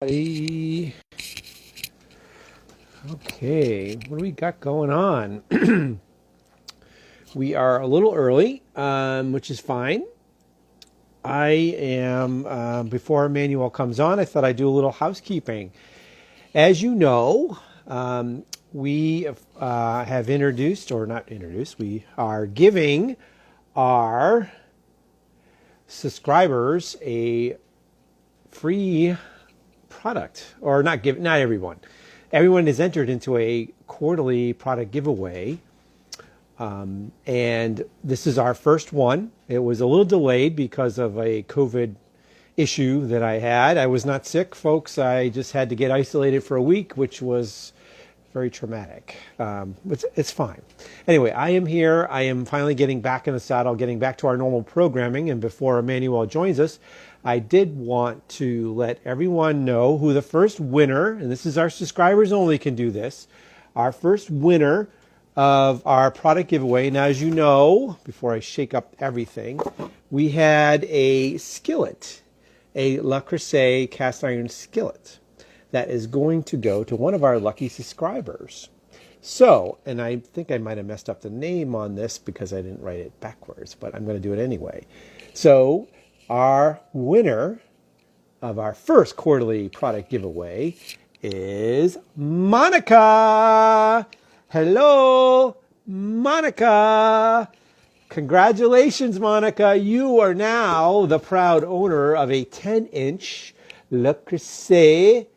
Okay, what do we got going on? We are a little early, which is fine. I am, before Emmanuel comes on, I thought I'd do a little housekeeping. As you know, we have introduced, or not introduced, we are giving our subscribers a free product, or not everyone. Everyone is entered into a quarterly product giveaway, and this is our first one. It was a little delayed because of a COVID issue that I had. I was not sick, folks. I just had to get isolated for a week, which was very traumatic. It's fine. Anyway, I am here. I am finally getting back in the saddle, getting back to our normal programming. And before Emmanuel joins us, I did want to let everyone know who the first winner, and this is our subscribers only can do this, our first winner of our product giveaway. Now, as you know, before I shake up everything, we had a skillet, a Le Creuset cast iron skillet that is going to go to one of our lucky subscribers. So, and I think I might have messed up the name on this because I didn't write it backwards, but I'm going to do it anyway. So, our winner of our first quarterly product giveaway is Monica. Hello, Monica. Congratulations, Monica. You are now the proud owner of a 10-inch Le Creuset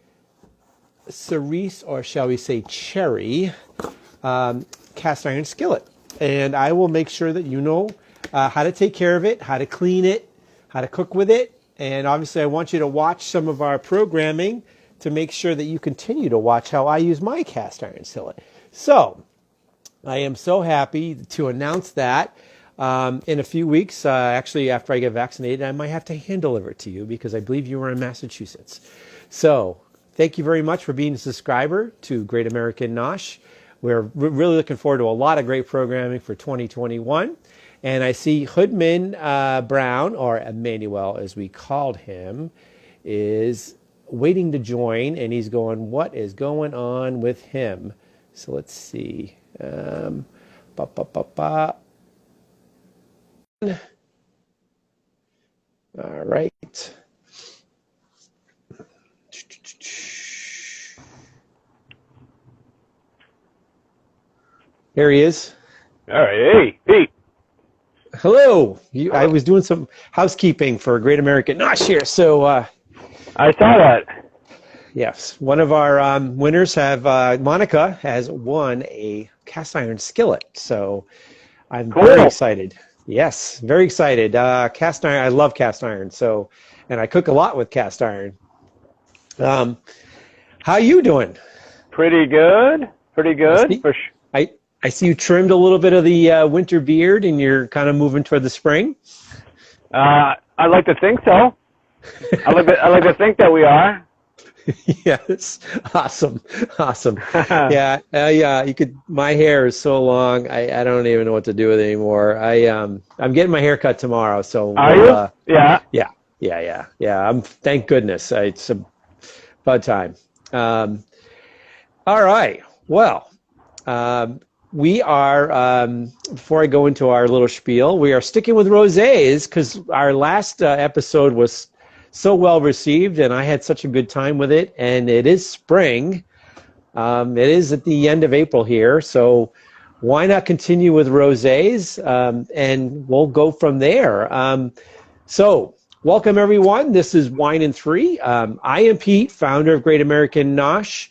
cerise, or shall we say cherry, cast iron skillet. And I will make sure that you know how to take care of it, how to clean it, how to cook with it. And obviously I want you to watch some of our programming to make sure that you continue to watch how I use my cast iron skillet. So I am so happy to announce that in a few weeks, actually after I get vaccinated, I might have to hand deliver it to you because I believe you are in Massachusetts. So thank you very much for being a subscriber to Great American Nosh. We're really looking forward to a lot of great programming for 2021. And I see Hoodman Brown, or Emmanuel as we called him, is waiting to join. And he's going, what is going on with him? So let's see. All right. There he is. All right. Hey, Pete. Hello. I was doing some housekeeping for Great American Nosh here. So, I saw that. yes, one of our winners Monica has won a cast iron skillet. So I'm very excited. Yes, very excited. Cast iron, I love cast iron. So, and I cook a lot with cast iron. How you doing? Pretty good. Pretty good. I see you trimmed a little bit of the winter beard, and you're kind of moving toward the spring. I like to think so. I like to think that we are. Yes, awesome. Yeah, you could. My hair is so long, I don't even know what to do with it anymore. I'm getting my hair cut tomorrow. So are you? Yeah. Thank goodness. It's about time. All right. Well. We are, before I go into our little spiel, we are sticking with rosés because our last episode was so well received and I had such a good time with it. And it is spring. It is at the end of April here. So why not continue with rosés? And we'll go from there. So welcome, everyone. This is Wine and Three. I am Pete, founder of Great American Nosh.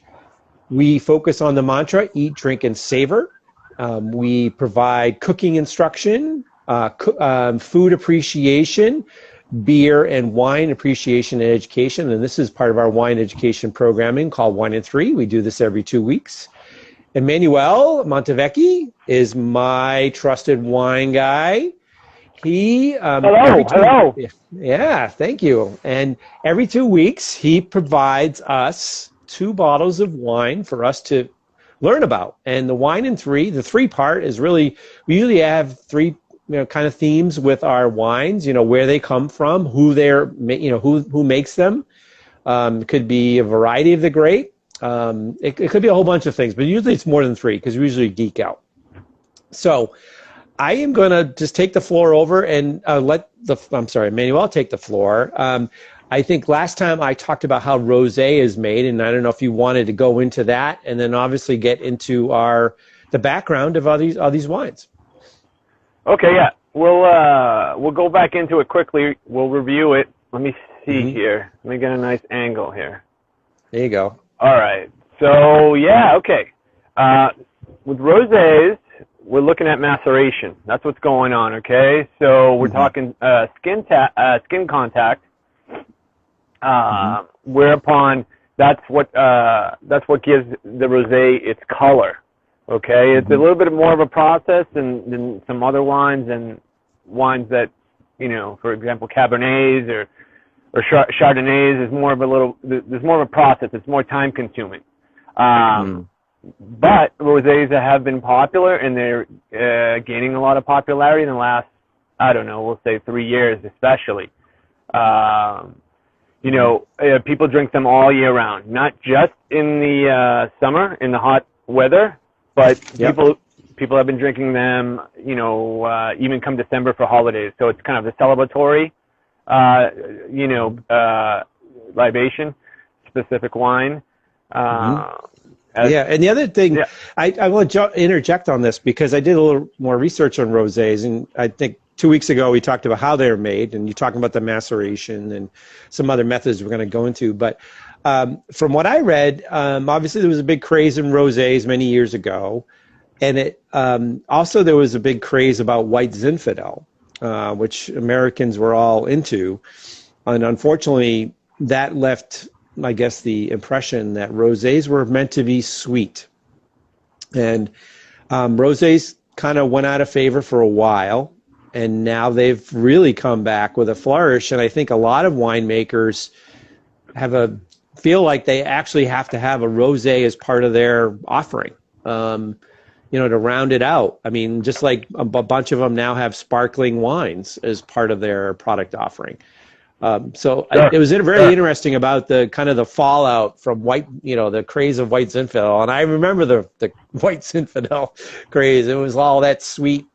We focus on the mantra, eat, drink, and savor. We provide cooking instruction, food appreciation, beer and wine appreciation and education. And this is part of our wine education programming called Wine and Three. We do this every 2 weeks. Emmanuel Montevecchi is my trusted wine guy. He hello. Yeah, thank you. And every 2 weeks, he provides us 2 bottles of wine for us to learn about. And the Wine and Three, the 3 part is really, we usually have 3 kind of themes with our wines, where they come from, who they're, who makes them, It could be a variety of the grape. It could be a whole bunch of things, but usually it's more than 3 because we usually geek out. So I am going to just take the floor over and Manuel take the floor. I think last time I talked about how rosé is made, and I don't know if you wanted to go into that, and then obviously get into the background of all these wines. Okay, yeah. We'll go back into it quickly. We'll review it. Let me see here. Let me get a nice angle here. There you go. All right. So, yeah, okay. With rosés, we're looking at maceration. That's what's going on, okay? So we're talking skin contact, whereupon that's what gives the rosé its color, okay? It's a little bit more of a process than some other wines and wines that, for example, Cabernets or Chardonnays is more of there's more of a process. It's more time consuming. But rosés have been popular, and they're gaining a lot of popularity in the last, I don't know, we'll say 3 years especially. People drink them all year round, not just in the summer, in the hot weather, but people have been drinking them, even come December for holidays. So it's kind of a celebratory, libation, specific wine. And the other thing, I want to interject on this because I did a little more research on rosés, and I think 2 weeks ago we talked about how they're made, and you're talking about the maceration and some other methods we're going to go into. But from what I read, obviously there was a big craze in rosés many years ago, and also there was a big craze about white Zinfandel, which Americans were all into, and unfortunately that left, I guess, the impression that rosés were meant to be sweet. And rosés kind of went out of favor for a while, and now they've really come back with a flourish. And I think a lot of winemakers feel like they actually have to have a rosé as part of their offering, to round it out. I mean, just like a bunch of them now have sparkling wines as part of their product offering. It was very interesting about the kind of the fallout from the craze of white Zinfandel. And I remember the white Zinfandel craze. It was all that sweet,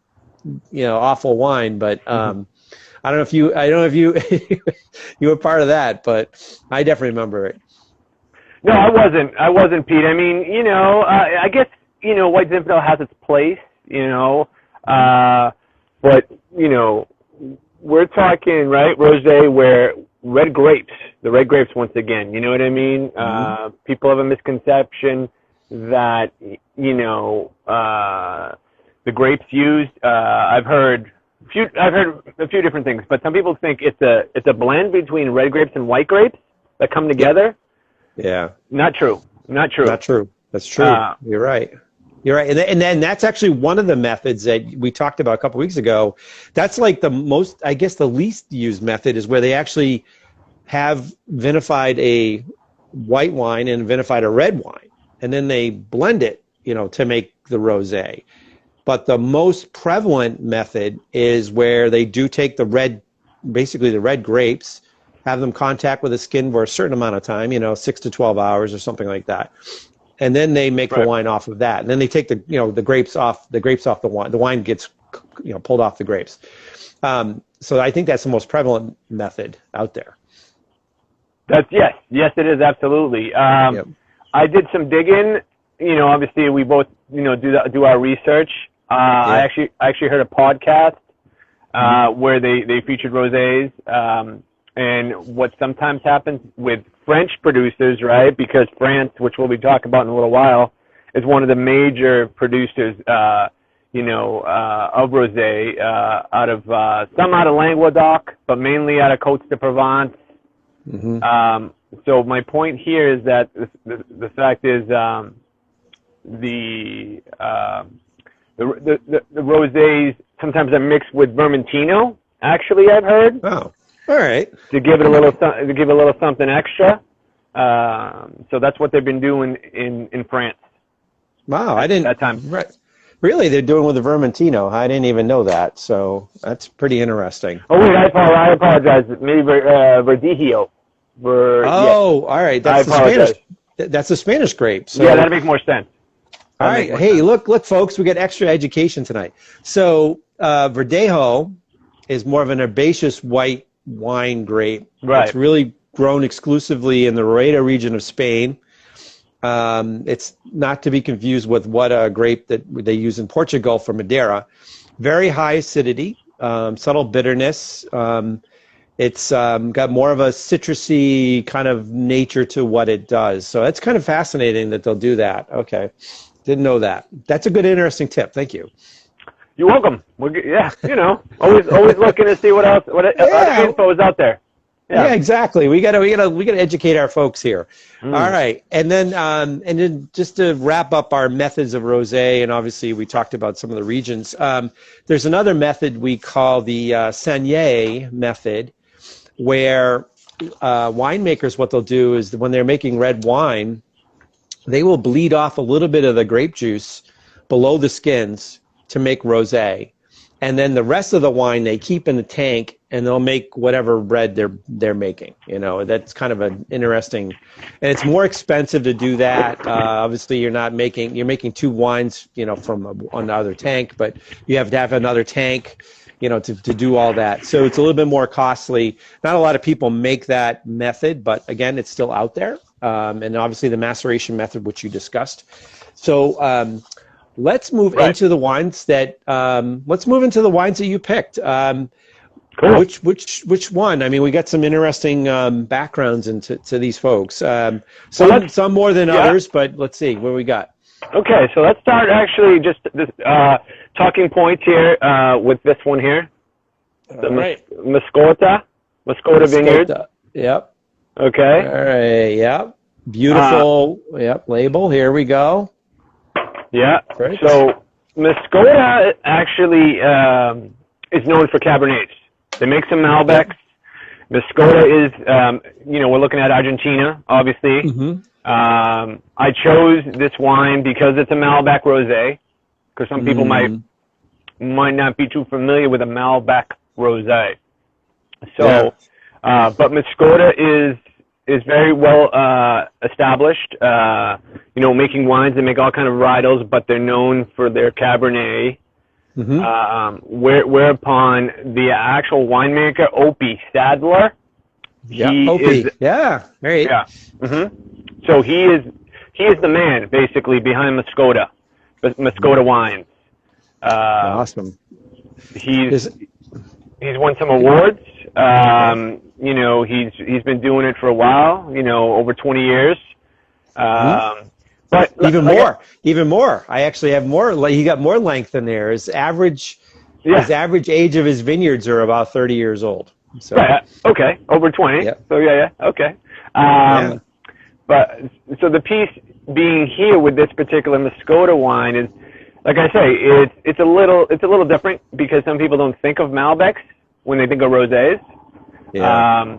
awful wine. But I don't know if you you were part of that, but I definitely remember it. No, I wasn't, Pete. I mean, I guess, white Zinfandel has its place, but, we're talking, right, rosé, where the red grapes once again, you know what I mean? People have a misconception that, the grapes used, I've heard a few different things, but some people think it's a blend between red grapes and white grapes that come together. Yeah. Not true. Not true. That's true. You're right. You're right. And then that's actually one of the methods that we talked about a couple weeks ago. That's like the least used method is where they actually have vinified a white wine and vinified a red wine. And then they blend it, to make the rosé. But the most prevalent method is where they do take the red grapes, have them contact with the skin for a certain amount of time, 6 to 12 hours or something like that. And then they make the wine off of that. And then they take the grapes off the wine. The wine gets, pulled off the grapes. So I think that's the most prevalent method out there. Yes, it is, absolutely. I did some digging. Obviously we both, do our research. I actually heard a podcast where they featured rosés. And what sometimes happens with French producers, right? Because France, which we'll be talking about in a little while, is one of the major producers, of rosé, out of some out of Languedoc, but mainly out of Côte de Provence. So my point here is that the fact is the rosés sometimes are mixed with Vermentino. Actually, I've heard. Oh. All right. To give it a little something extra. So that's what they've been doing in France. Wow, I didn't. That time. Right. Really, they're doing with the Vermentino. I didn't even know that. So that's pretty interesting. Oh wait, I apologize. Maybe Verdillo. All right. That's the Spanish. That's the Spanish grape. So, yeah, that'd make more sense. All right. Hey, look, folks, we got extra education tonight. So Verdejo is more of an herbaceous white wine grape. Right. It's really grown exclusively in the Rosé region of Spain. It's not to be confused with what a grape that they use in Portugal for Madeira. Very high acidity, subtle bitterness. It's got more of a citrusy kind of nature to what it does. So it's kind of fascinating that they'll do that. Okay. Didn't know that. That's a good, interesting tip. Thank you. You're welcome. Yeah, always looking to see what other info is out there. Yeah, exactly. We gotta educate our folks here. All right, and then just to wrap up our methods of rosé, and obviously we talked about some of the regions. There's another method we call the Saignée method, where winemakers, what they'll do is when they're making red wine, they will bleed off a little bit of the grape juice below the skins to make rosé, and then the rest of the wine they keep in the tank, and they'll make whatever red they're making. That's kind of an interesting, and it's more expensive to do that. Obviously, you're making two wines, from another tank, but you have to have another tank, to do all that. So it's a little bit more costly. Not a lot of people make that method, but again, it's still out there. And obviously the maceration method, which you discussed. So let's move into the wines that you picked. Cool. Which one? I mean, we got some interesting backgrounds into these folks. Some more than others, but let's see what we got. Okay, so let's start actually just this talking points here with this one here. The Mascota Vineyard. Yep. Okay. All right. Yep. Beautiful. Label. Here we go. Yeah. Great. So Mascota actually is known for Cabernets. They make some Malbecs. Mascota is, we're looking at Argentina, obviously. Mm-hmm. I chose this wine because it's a Malbec Rosé, because some people might not be too familiar with a Malbec Rosé. So, but Mascota is very well established. Making wines. They make all kind of varietals, but they're known for their Cabernet. Mm-hmm. Whereupon the actual winemaker, Opie Sadler, Opie. Great. Yeah. Mm-hmm. So he is the man basically behind Mascota wines. Awesome. He's won some awards. He's been doing it for a while. Over 20 years. But even more. I actually have more. He got more length in there. His average age of his vineyards are about 30 years old. So okay, over 20. Yep. So okay. But so the piece being here with this particular Mascota wine is, like I say, it's a little different because some people don't think of Malbecs when they think of rosés. Yeah.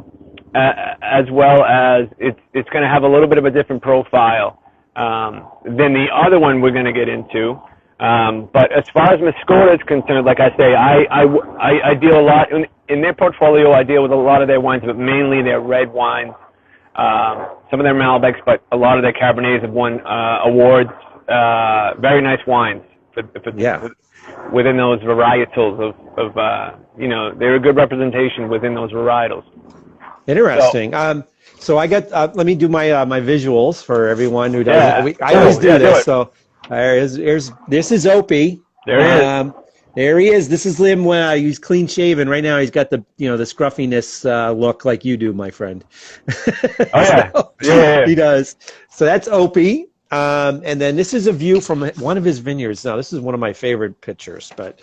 As well as it's going to have a little bit of a different profile than the other one we're going to get into. But as far as Mascota is concerned, like I say, I deal a lot in their portfolio. I deal with a lot of their wines, but mainly their red wines. Some of their Malbecs, but a lot of their Cabernets have won awards. Very nice wines within those varietals of they're a good representation within those varietals. Interesting. So I got. Let me do my my visuals for everyone who doesn't. I always do this. So here's this is Opie. There he is. There he is. This is him when he's clean shaven. Right now he's got the the scruffiness look like you do, my friend. Oh yeah. He does. So that's Opie. And then this is a view from one of his vineyards. Now this is one of my favorite pictures, but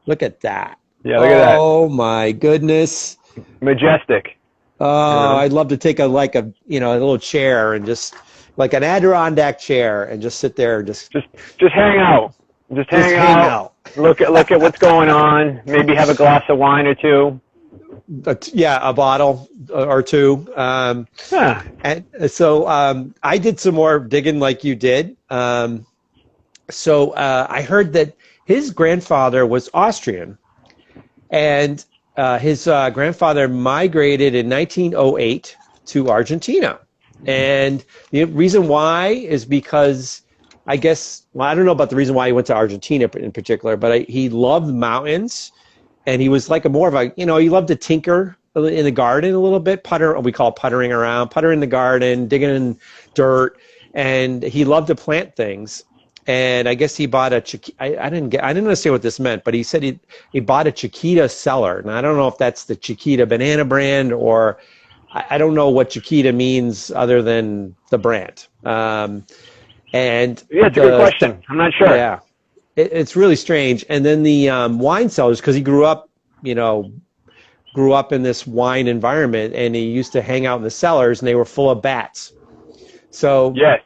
look at that. Yeah, look at that. Oh my goodness. Majestic. Oh, I'd love to take a little chair and just like an Adirondack chair and just sit there and just hang out. Just hang out. Look at what's going on. Maybe have a glass of wine or two. A bottle or two. And so I did some more digging like you did. So I heard that his grandfather was Austrian, and his grandfather migrated in 1908 to Argentina. And the reason why is because I guess, well, I don't know about the reason why he went to Argentina in particular, but he loved mountains, and he was like a more of a, he loved to tinker in the garden a little bit, we call it puttering around, putter in the garden, digging in dirt, and he loved to plant things. And I guess he bought I didn't understand what this meant, but he said he bought a Chiquita cellar. And I don't know if that's the Chiquita banana brand, or I don't know what Chiquita means other than the brand. And yeah, it's a good question. I'm not sure. Yeah, it's really strange. And then the wine cellars, because he grew up in this wine environment, and he used to hang out in the cellars, and they were full of bats. So yes.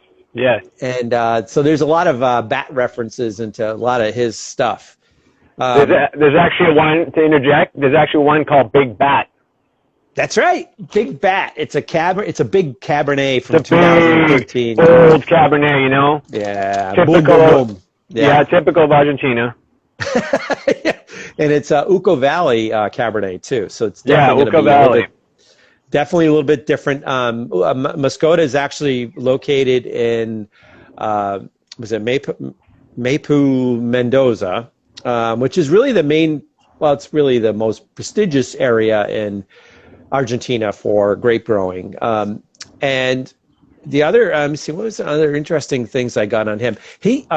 And so there's a lot of bat references into a lot of his stuff. There's actually one, to interject, there's actually one called Big Bat. That's right, Big Bat. It's a big Cabernet from 2013. Old Cabernet, Yeah. Typical. Boom. Yeah, typical of Argentina. Yeah. And it's Uco Valley Cabernet too, so it's definitely Uco Valley. Definitely a little bit different. Mascota is actually located in, was it Maipú, Mendoza, which is really it's really the most prestigious area in Argentina for grape growing. And the other, let me see, what was the other interesting things I got on him? He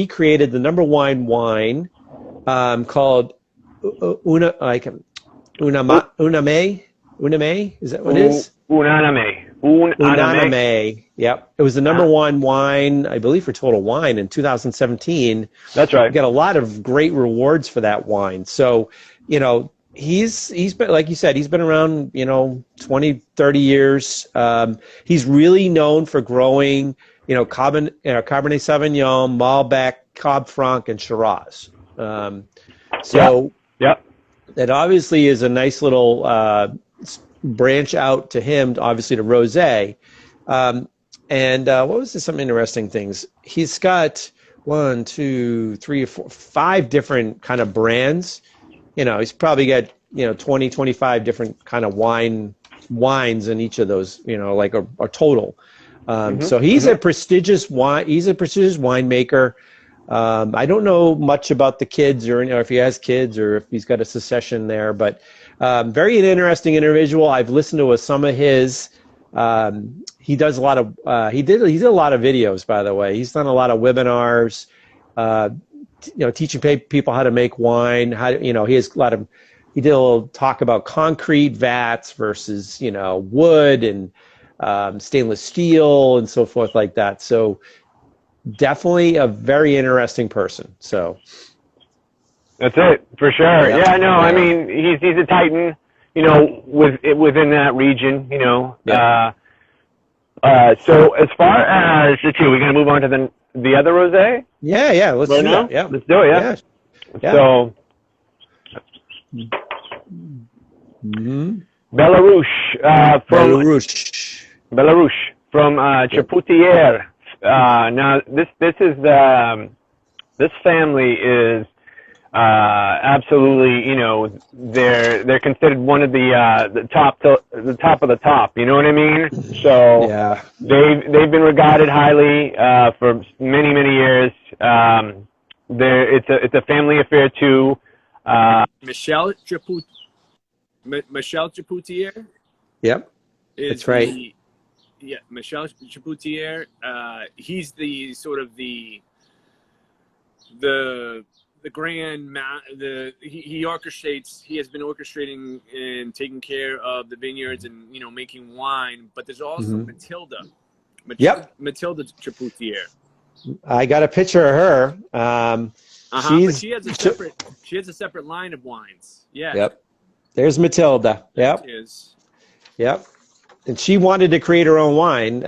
created the number one wine called Uname, is that what it is? Unaname. Yep. It was the number one wine, I believe, for Total Wine in 2017. That's right. You got a lot of great rewards for that wine. So, he's been, like you said, he's been around, 20, 30 years. He's really known for growing, Cabernet Sauvignon, Malbec, Cab Franc, and Shiraz. Yep. That obviously is a nice little branch out to him, obviously, to Rosé. And what was some interesting things? He's got 1, 2, 3, 4, 5 different kind of brands. He's probably got 20, 25 different kind of wines in each of those. Like a total. So he's a prestigious winemaker. I don't know much about the kids, or if he has kids, or if he's got a succession there, but very interesting individual. I've listened to some of his. He does a lot of. He did a lot of videos, by the way. He's done a lot of webinars. Teaching people how to make wine. He has a lot of. He did a little talk about concrete vats versus wood and stainless steel and so forth like that. So definitely a very interesting person. So that's it for sure. Yeah, no, I mean he's a titan. Within that region. Yeah. So as far as the two, we're gonna move on to the other rosé. Yeah. Let's do that. Yeah, let's do it. Yeah. So. Belarus from Chapoutier. Now this is this family is absolutely they're considered one of the top of the top. You know what I mean? So yeah, they've been regarded highly for many years. It's a family affair too. Michel Chapoutier. Yep, that's right. Michel Chapoutier. He's the sort of the grand he orchestrates. He has been orchestrating and taking care of the vineyards and making wine. But there's also Matilda. Matilda Chapoutier. I got a picture of her. But she has a separate line of wines. Yeah. Yep. There's Matilda. Yep. Yep. And she wanted to create her own wine.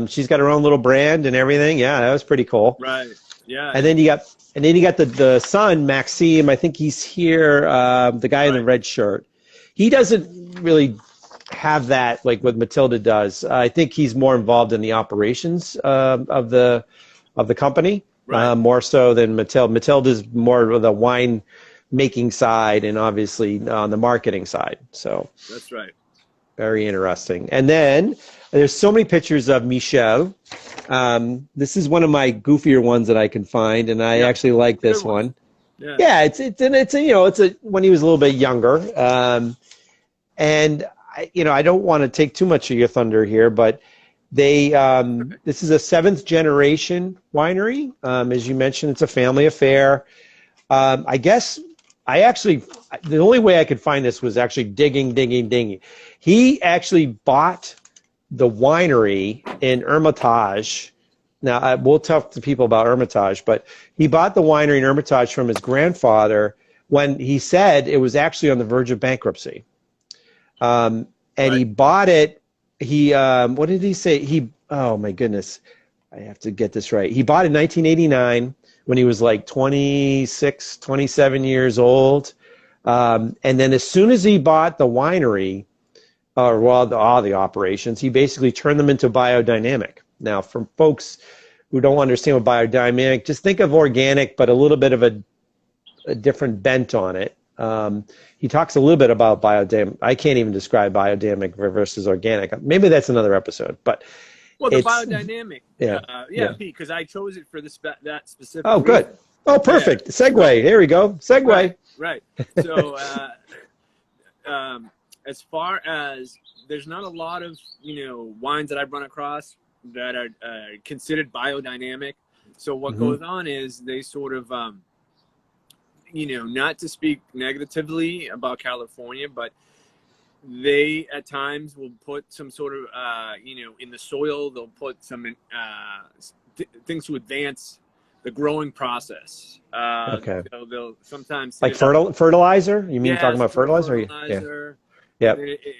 She's got her own little brand and everything. Yeah, that was pretty cool. Right. Yeah. And then you got the son, Maxime. I think he's here. The guy in the red shirt. He doesn't really have that like what Matilda does. I think he's more involved in the operations of the company. Right. More so than Matilda. Matilda's more of the wine making side and obviously on the marketing side. So that's right. Very interesting. And then there's so many pictures of Michel. This is one of my goofier ones that I can find, and I actually like this one. Yeah, it's when he was a little bit younger. And I don't want to take too much of your thunder here, but this is a 7th generation winery. As you mentioned, it's a family affair. I guess the only way I could find this was actually digging. He actually bought the winery in Hermitage. Now, we'll talk to people about Hermitage, but he bought the winery in Hermitage from his grandfather when he said it was actually on the verge of bankruptcy. And he bought it. What did he say? Oh my goodness, I have to get this right. He bought it in 1989 when he was like 26, 27 years old. And then as soon as he bought the winery, all the operations, he basically turned them into biodynamic. Now, for folks who don't understand what biodynamic, just think of organic, but a little bit of a different bent on it. He talks a little bit about biodynamic. I can't even describe biodynamic versus organic. Maybe that's another episode. But the biodynamic, Pete, because I chose it for that specific. Oh, good. Reason. Oh, perfect. Yeah. Segue. Here we go. Segue. Right. So, as far as there's not a lot of wines that I've run across that are considered biodynamic. So what goes on is they sort of not to speak negatively about California, but they at times will put some sort of, in the soil, they'll put some things to advance the growing process. Okay. So they'll sometimes like fertilizer. You mean talking about fertilizer? Fertilizer. Yeah.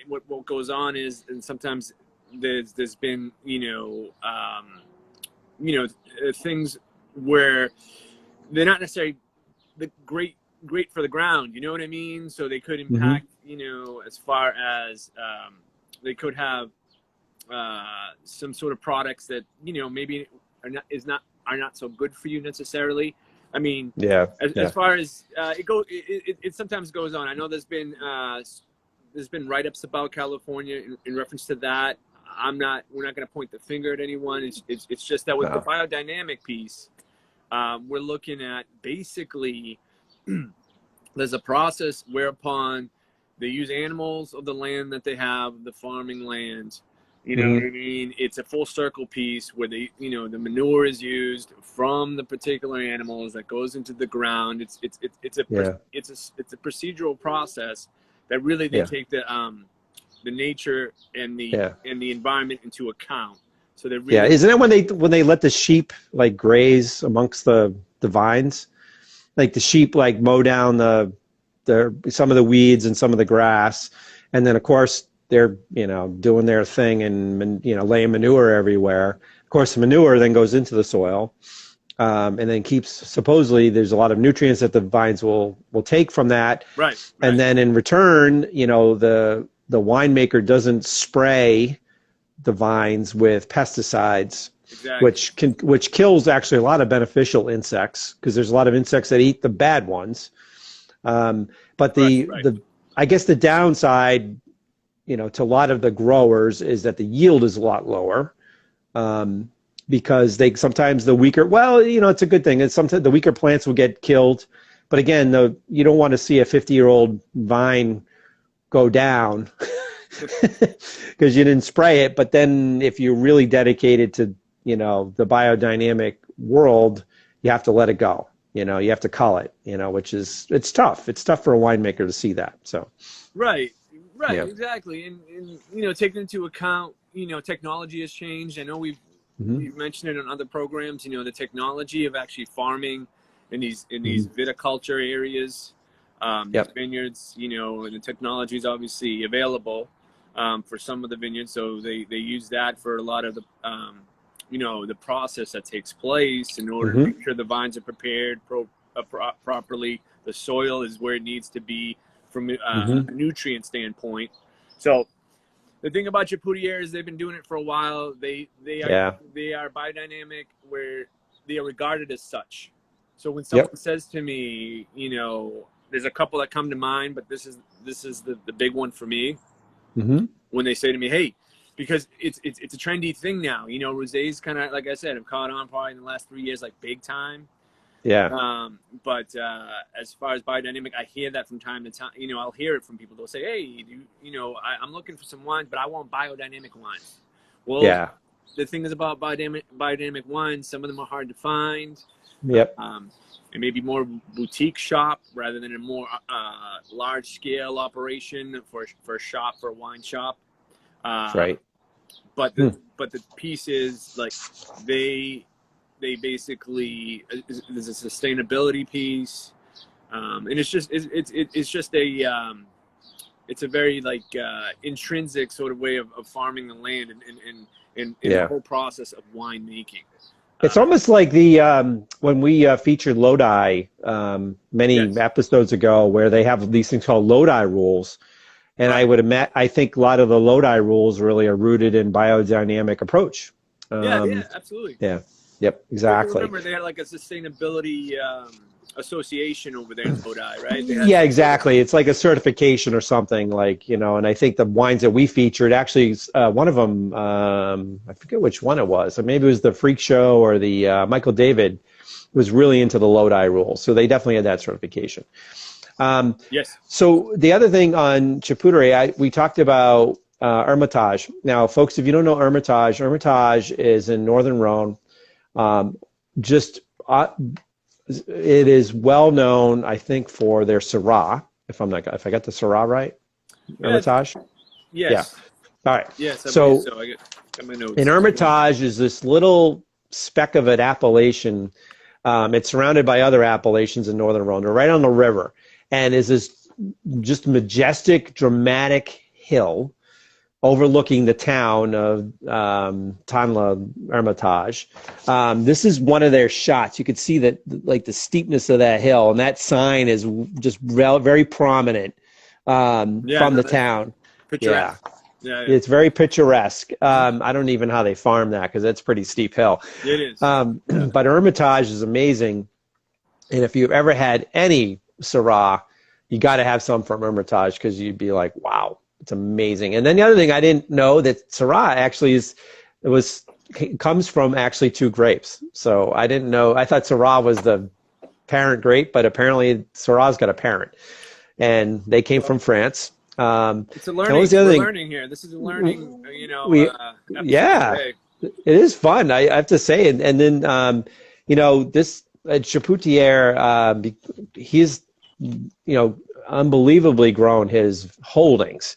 What goes on is, and sometimes there's been things where they're not necessarily the great for the ground, you know what I mean? So they could impact, as far as they could have some sort of products that maybe are not so good for you necessarily. I mean, as far as it sometimes goes on. I know there's been write-ups about California in reference to that. We're not going to point the finger at anyone. It's just that with the biodynamic piece, we're looking at basically there's a process whereupon they use animals of the land that they have, the farming land. You know what I mean? It's a full circle piece where the manure is used from the particular animals that goes into the ground. It's a procedural process that really they take the nature and the environment into account. So they really isn't it when they let the sheep like graze amongst the vines, like the sheep like mow down some of the weeds and some of the grass, and then of course they're doing their thing and laying manure everywhere. Of course, the manure then goes into the soil, and then supposedly there's a lot of nutrients that the vines will take from that. Right. And then in return, the winemaker doesn't spray the vines with pesticides, which kills actually a lot of beneficial insects, because there's a lot of insects that eat the bad ones. But I guess the downside, to a lot of the growers is that the yield is a lot lower, because sometimes the weaker, it's a good thing. It's sometimes the weaker plants will get killed, but again, you don't want to see a 50-year-old vine go down because you didn't spray it. But then if you're really dedicated to, the biodynamic world, you have to let it go. You have to cull it, which it's tough. It's tough for a winemaker to see that. So. Right, exactly. And taking into account, technology has changed. I know we've mentioned it on other programs, the technology of actually farming in these viticulture areas, these vineyards, and the technology is obviously available for some of the vineyards. So they use that for a lot of the, the process that takes place in order to make sure the vines are prepared properly. The soil is where it needs to be from a nutrient standpoint. So the thing about Chapoutier is they've been doing it for a while. They are biodynamic, where they are regarded as such. So when someone says to me, there's a couple that come to mind, but this is the big one for me. when they say to me, hey, because it's a trendy thing now. You know, Rosés kind of, like I said, have caught on probably in the last 3 years, like big time. Yeah. But as far as biodynamic, I hear that from time to time. You know, I'll hear it from people. They'll say, hey, I'm looking for some wines, but I want biodynamic wines. Well, Yeah. the thing is about biodynamic wines, some of them are hard to find. Yep. It may be more boutique shop rather than a more large scale operation for a wine shop. That's right. But the piece is like they basically, there's a sustainability piece, and it's just it's a very like intrinsic sort of way of farming the land and the whole process of wine making. It's almost like the when we featured Lodi many episodes ago, where they have these things called Lodi rules, and I think a lot of the Lodi rules really are rooted in biodynamic approach. Yeah, absolutely. Yeah. Yep, exactly. Remember, they had like a sustainability association over there in Lodi, right? Yeah, exactly. It's like a certification or something, like, you know, and I think the wines that we featured, actually, one of them, I forget which one it was. Or maybe it was the Freak Show or the Michael David was really into the Lodi rules. So they definitely had that certification. Yes. So the other thing on Chapoutier, we talked about Hermitage. Now, folks, if you don't know Hermitage is in Northern Rhone. It is well known, I think, for their Syrah. If I got the Syrah right, Hermitage. Yes. Yeah. All right. Yes. So I got my notes. in Hermitage is this little speck of an appellation. It's surrounded by other appellations in Northern Rhone. They're right on the river, and is this just majestic, dramatic hill overlooking the town of Tanla Hermitage. This is one of their shots. You could see that, like, the steepness of that hill, and that sign is just very prominent from the town. Picturesque. Yeah. It's very picturesque. I don't even know how they farm that, because that's a pretty steep hill. It is. But Hermitage is amazing, and if you've ever had any Syrah, you got to have some from Hermitage, because you'd be like, wow. It's amazing. And then the other thing, I didn't know that Syrah actually comes from actually two grapes. So I didn't know. I thought Syrah was the parent grape, but apparently Syrah's got a parent, and they came from France. It's a learning. We're learning here. This is a learning. Yeah, today. It is fun. I have to say. And then this Chapoutier, he's unbelievably grown his holdings.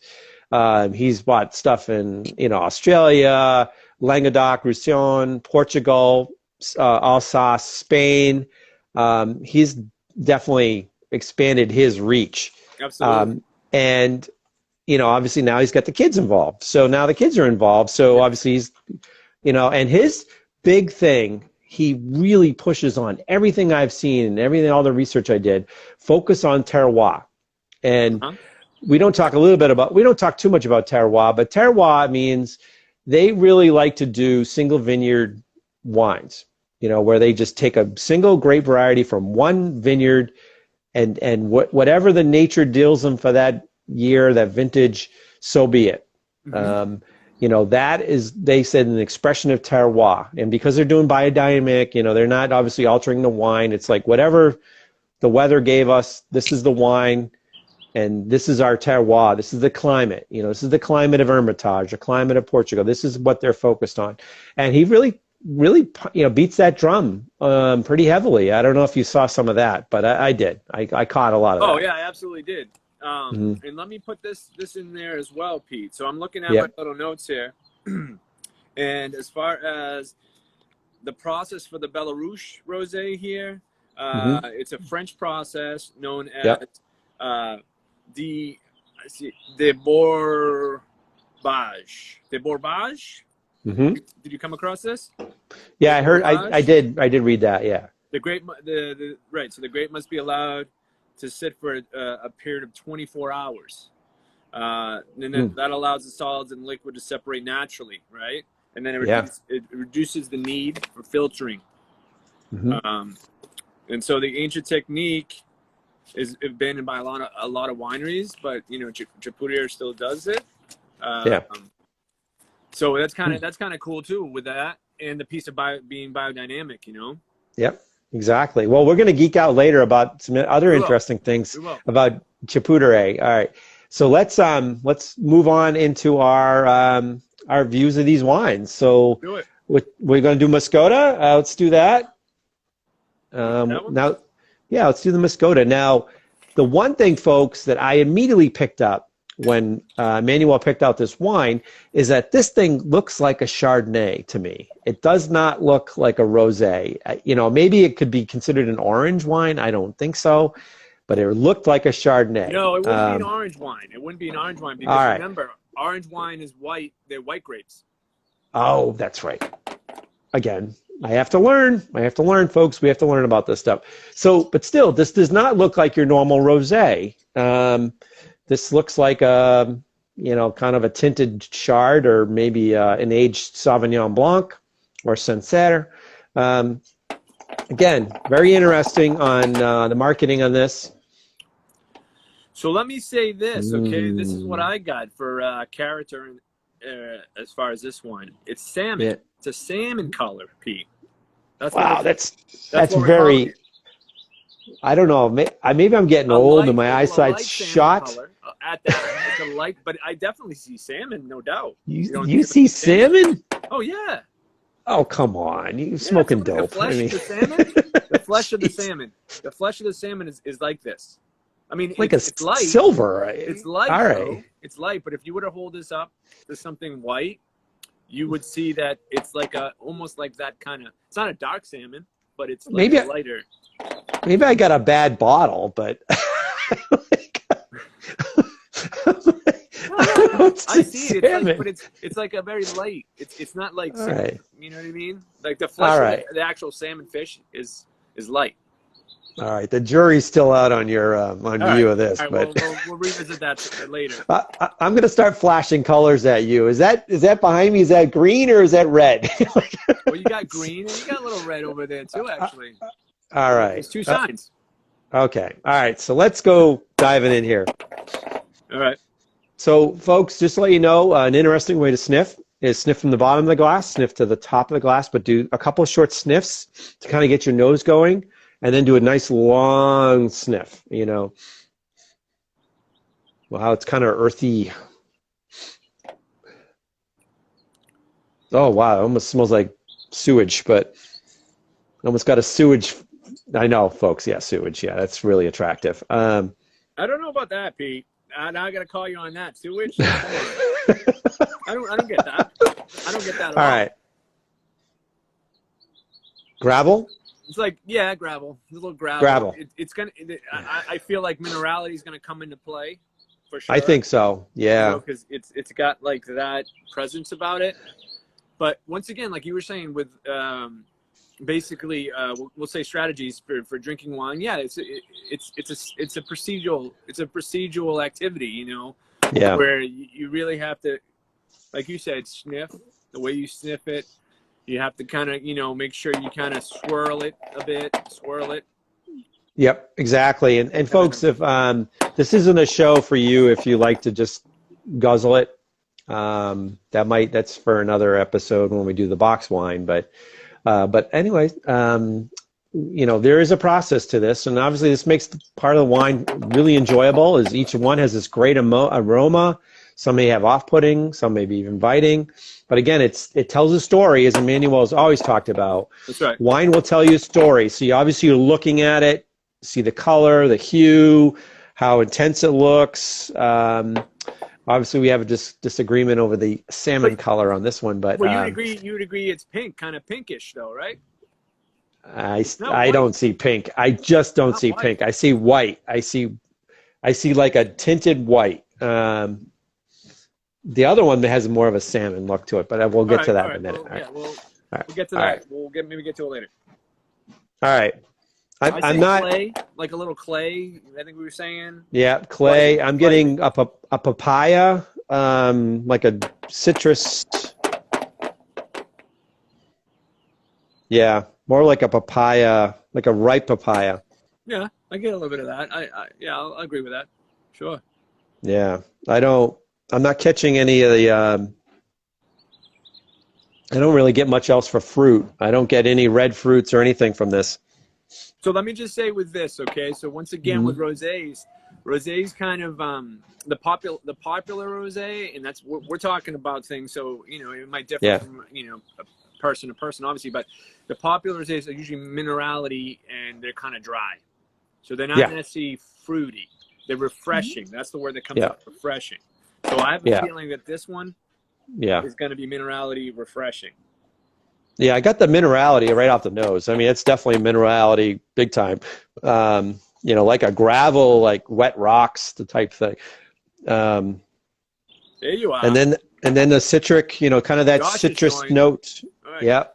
He's bought stuff in Australia, Languedoc-Roussillon, Portugal, Alsace, Spain. He's definitely expanded his reach. Absolutely. And obviously now he's got the kids involved. So now the kids are involved. So obviously he's, and his big thing, he really pushes on everything I've seen and all the research I did, focus on terroir. And we don't talk too much about terroir, but terroir means they really like to do single vineyard wines, where they just take a single grape variety from one vineyard and whatever the nature deals them for that year, that vintage, so be it. That is, they said, an expression of terroir. And because they're doing biodynamic, they're not obviously altering the wine. It's like whatever the weather gave us, this is the wine. And this is our terroir. This is the climate. This is the climate of Hermitage, the climate of Portugal. This is what they're focused on. And he really, beats that drum pretty heavily. I don't know if you saw some of that, but I did. I caught a lot of that. Oh, yeah, I absolutely did. And let me put this in there as well, Pete. So I'm looking at my little notes here. And as far as the process for the Belarus Rosé here, it's a French process known as the bourbage. The bourbage? Did you come across this? Yeah, I heard. I did read that. Yeah. The grape, right. So the grape must be allowed to sit for a period of 24 hours. And then that allows the solids and liquid to separate naturally, right? And then it reduces the need for filtering. And so the ancient technique is abandoned by a lot of wineries, but Chapoutier still does it. So that's kind of cool too with that, and the piece of being biodynamic, you know. Yep, exactly. Well, we're going to geek out later about some other interesting things about Chapoutier. All right, so let's move on into our views of these wines. So we're going to do Mascota. Let's do that. Now, yeah, let's do the Mascota. Now, the one thing, folks, that I immediately picked up when Manuel picked out this wine is that this thing looks like a Chardonnay to me. It does not look like a Rosé. You know, maybe it could be considered an orange wine. I don't think so, but it looked like a Chardonnay. No, it wouldn't be an orange wine. It wouldn't be an orange wine because remember, orange wine is white. They're white grapes. Oh, that's right. Again, I have to learn, folks. We have to learn about this stuff. So, but still, this does not look like your normal Rosé. This looks like a, you know, kind of a tinted Chard or maybe an aged Sauvignon Blanc or Sancerre. Again, very interesting on the marketing on this. So let me say this, okay? This is what I got for character as far as this wine. It's salmon. Yeah. It's a salmon color, Pete. That's very. I don't know. Maybe I'm getting old and my eyesight's shot. Color, at that, it's a light, but I definitely see salmon, no doubt. You see salmon? Oh yeah. Oh come on! You smoking dope? The flesh of the salmon. The flesh of the salmon. The flesh of the salmon is like this. I mean, it's light. Silver. It's light. All right. Though. It's light, but if you were to hold this up to something white, you would see that it's like almost like that kind of. It's not a dark salmon, but it's like maybe lighter. Maybe I got a bad bottle, but I see it, but it's like a very light. It's not like salmon, you know what I mean? Like the flesh of the actual salmon fish is light. All right, the jury's still out on your view of this, but we'll revisit that later. I'm going to start flashing colors at you. Is that behind me? Is that green or is that red? Well, you got green and you got a little red over there too, actually. All right. There's two signs. Okay. All right. So let's go diving in here. All right. So, folks, just to let you know, an interesting way to sniff is sniff from the bottom of the glass, sniff to the top of the glass, but do a couple of short sniffs to kind of get your nose going, and then do a nice long sniff, you know. Wow, it's kind of earthy. Oh, wow, it almost smells like sewage, but almost got a sewage. I know, folks. Yeah, sewage. Yeah, that's really attractive. I don't know about that, Pete. Now I got to call you on that. Sewage? I don't get that. I don't get that at all. All right. Gravel? It's like, yeah, gravel. A little gravel. It's gonna. I feel like minerality is gonna come into play, for sure. I think so. Yeah. Because it's got like that presence about it. But once again, like you were saying, with basically, we'll say strategies for drinking wine. Yeah, it's a procedural activity, you know. Yeah. Where you really have to, like you said, sniff. The way you sniff it, you have to kind of, you know, make sure you kind of swirl it a bit, Yep, exactly. And folks, if this isn't a show for you, if you like to just guzzle it, that's for another episode when we do the box wine. But anyway, you know, there is a process to this, and obviously this makes part of the wine really enjoyable. Is each one has this great aroma. Some may have off-putting, some may be even biting. But again, it tells a story, as Emmanuel has always talked about. That's right. Wine will tell you a story. So you're looking at it, see the color, the hue, how intense it looks. Obviously, we have a disagreement over the salmon color on this one, but you would agree it's pink, kind of pinkish, though, right? I don't see pink. I just don't see pink. I see white. I see like a tinted white. The other one that has more of a salmon look to it, but we'll get to that in a minute. We'll get to that. Right. We'll maybe get to it later. All right. I'm not clay, like a little clay. I think we were saying. Yeah, clay. I'm getting a papaya, like a citrus. Yeah, more like a papaya, like a ripe papaya. Yeah, I get a little bit of that. I'll agree with that. Sure. Yeah, not catching any of the. I don't really get much else for fruit. I don't get any red fruits or anything from this. So let me just say with this, okay? So once again with rosés kind of the popular rosé, and that's we're talking about things. So it might differ from person to person, obviously, but the popular rosés are usually minerality and they're kind of dry, so they're not necessarily fruity. They're refreshing. That's the word that comes up, refreshing. So I have a feeling that this one is going to be minerality refreshing. Yeah, I got the minerality right off the nose. I mean, it's definitely minerality big time. Like a gravel, like wet rocks, the type thing. There you are. And then the citric, kind of that Josh citrus note. Right. Yeah.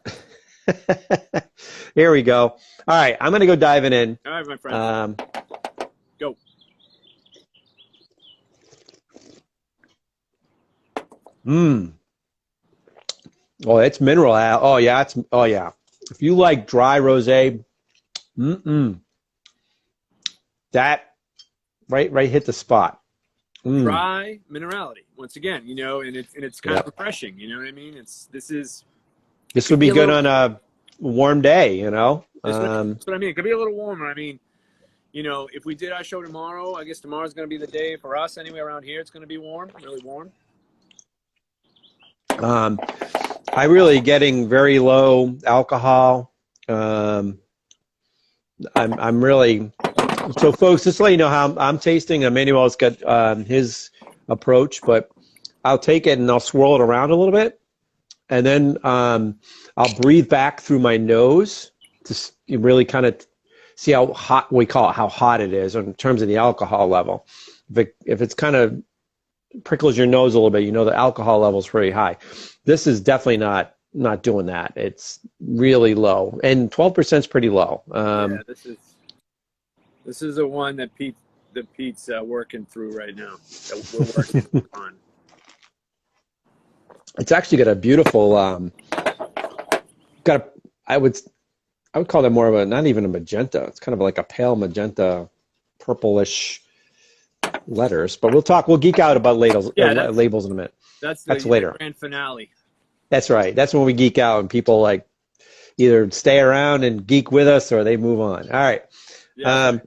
Here we go. All right, I'm going to go diving in. All right, my friend. Go. Oh, it's mineral. Oh yeah, If you like dry rosé, that right hit the spot. Dry minerality once again, and it's kind of refreshing. You know what I mean? This would be good on a warm day. That's what I mean. It could be a little warmer. I mean, if we did our show tomorrow, I guess tomorrow's going to be the day for us anyway. Around here, it's going to be warm, really warm. I really getting very low alcohol. I'm really, so folks, just to let you know how I'm tasting. Emmanuel's got his approach, but I'll take it and I'll swirl it around a little bit, and then I'll breathe back through my nose to really kind of see how hot how hot it is in terms of the alcohol level. If it's kind of prickles your nose a little bit, the alcohol level is pretty high. This is definitely not doing that. It's really low, and 12% is pretty low. This is the one that Pete's working through right now. That we're working on. It's actually got a beautiful. I would call it more of a, not even a magenta. It's kind of like a pale magenta, purplish letters. But we'll geek out about labels in a minute. That's later. Grand finale. That's right. That's when we geek out and people either stay around and geek with us or they move on. All right. Yeah,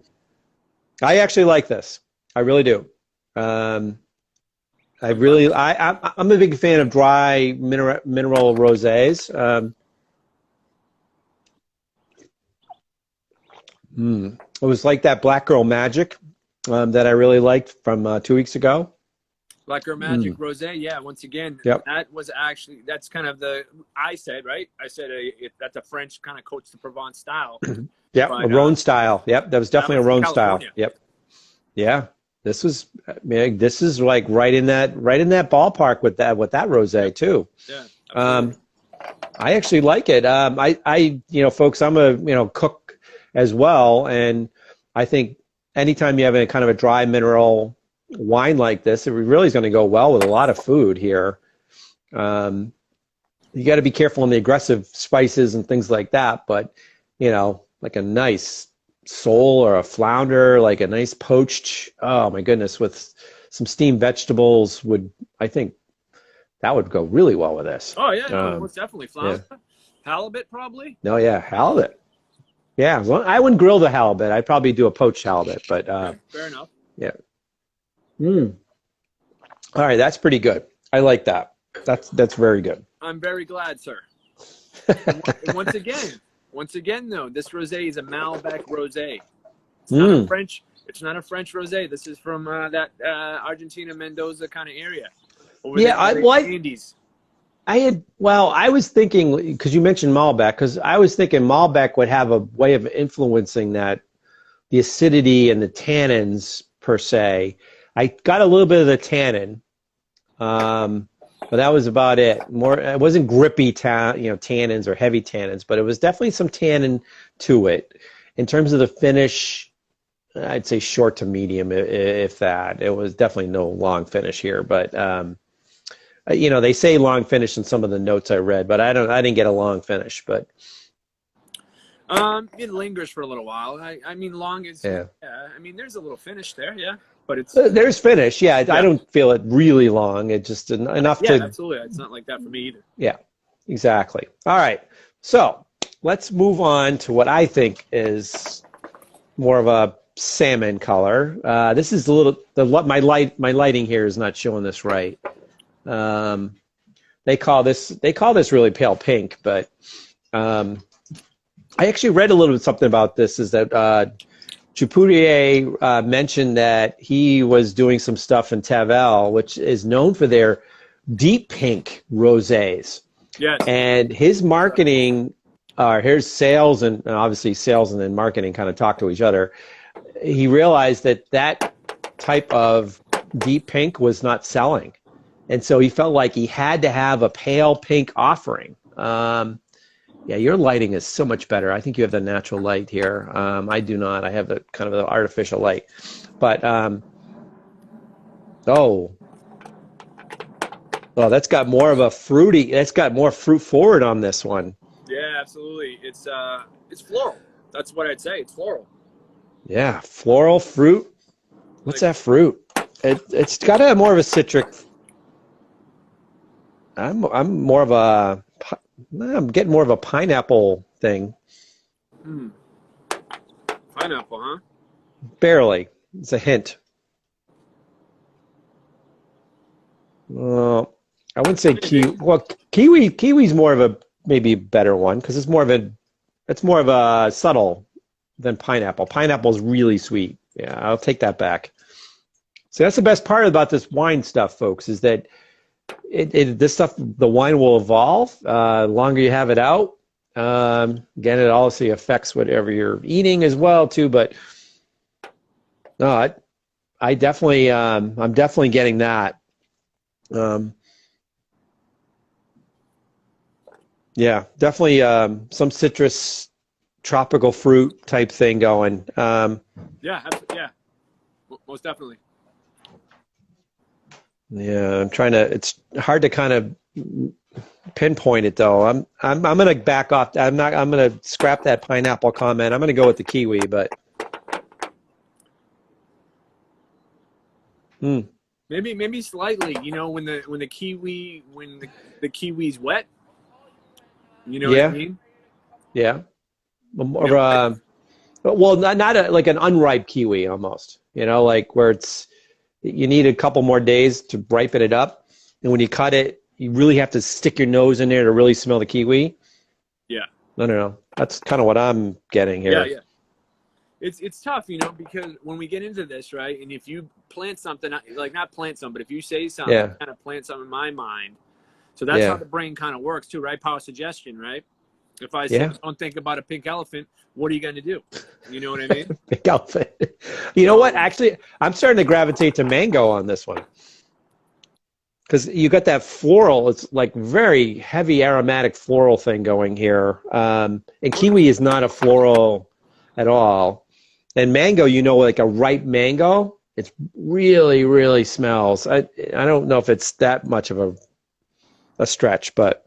I actually like this. I really do. I'm a big fan of dry mineral rosés. It was like that Black Girl Magic that I really liked from 2 weeks ago. Black Girl Magic Rosé, yeah. Once again, that's kind of I said that's a French kind of Côte de Provence style. Yeah, a Rhone style. Yep, that was definitely a Rhone style. Yep. Yeah, this is like right in that ballpark with that rosé too. Yeah. Absolutely. I actually like it. Folks, I'm a cook as well, and I think anytime you have a kind of a dry mineral wine like this, it really is going to go well with a lot of food here. You got to be careful on the aggressive spices and things like that, but like a nice sole or a flounder, like a nice poached, oh my goodness, with some steamed vegetables I think that would go really well with this. Oh yeah, most definitely. Flounder, halibut probably. No, yeah, halibut. Yeah, I wouldn't grill the halibut. I'd probably do a poached halibut, but fair enough. Yeah. All right, that's pretty good. I like that. That's very good. I'm very glad, sir. Once again, though, this rosé is a Malbec rosé. It's not a French. It's not a French rosé. This is from that Argentina, Mendoza kind of area. Andes. I was thinking, because you mentioned Malbec, because I was thinking Malbec would have a way of influencing the acidity and the tannins per se. I got a little bit of the tannin, but that was about it. It wasn't grippy tannins or heavy tannins, but it was definitely some tannin to it. In terms of the finish, I'd say short to medium, if that. It was definitely no long finish here, but they say long finish in some of the notes I read, but I didn't get a long finish, but it lingers for a little while. I mean, long is I mean, there's a little finish there, yeah. but it's there's finish. Yeah, I don't feel it really long. It just enough to. Yeah, absolutely. It's not like that for me either. Yeah, exactly. All right, so let's move on to what I think is more of a salmon color. This is my lighting here is not showing this right. They call this really pale pink, but I actually read a little bit something about this. Is that Chapoutier mentioned that he was doing some stuff in Tavel, which is known for their deep pink rosés. Yes. And his marketing, his sales, and obviously sales and then marketing kind of talk to each other. He realized that type of deep pink was not selling. And so he felt like he had to have a pale pink offering. Yeah, your lighting is so much better. I think you have the natural light here. I do not. I have the kind of the artificial light. But, that's got more of a fruity, that's got more fruit forward on this one. Yeah, absolutely. It's floral. That's what I'd say. It's floral. Yeah, floral fruit. What's that fruit? It's got to have more of a citric. I'm getting more of a pineapple thing. Pineapple, huh? Barely. It's a hint. I wouldn't say kiwi. Well, kiwi's more of a maybe better one because it's more of a subtle than pineapple. Pineapple's really sweet. Yeah, I'll take that back. So that's the best part about this wine stuff, folks, is that this stuff, the wine will evolve. The longer you have it out. Again, it also affects whatever you're eating as well, too. But no, I'm definitely getting that. Yeah, definitely some citrus, tropical fruit type thing going. Yeah, most definitely. Yeah, it's hard to kind of pinpoint it though. I'm gonna back off. I'm gonna scrap that pineapple comment. I'm gonna go with the kiwi, but maybe slightly. You know, when the kiwi's wet. You know what I mean? Yeah. Well, not like an unripe kiwi almost. You know, like where you need a couple more days to ripen it up, and when you cut it, you really have to stick your nose in there to really smell the kiwi. Yeah. No. That's kind of what I'm getting here. Yeah. It's tough, you know, because when we get into this, right, and if you plant something, like not plant something, but if you say something, kind of plant something in my mind. So that's how the brain kind of works too, right? Power suggestion, right? If I say, don't think about a pink elephant, what are you going to do? You know what I mean? Pink elephant. You know what? Actually, I'm starting to gravitate to mango on this one. Because you got that floral, it's like very heavy aromatic floral thing going here. And kiwi is not a floral at all. And mango, you know, like a ripe mango, it really, really smells. I don't know if it's that much of a stretch, but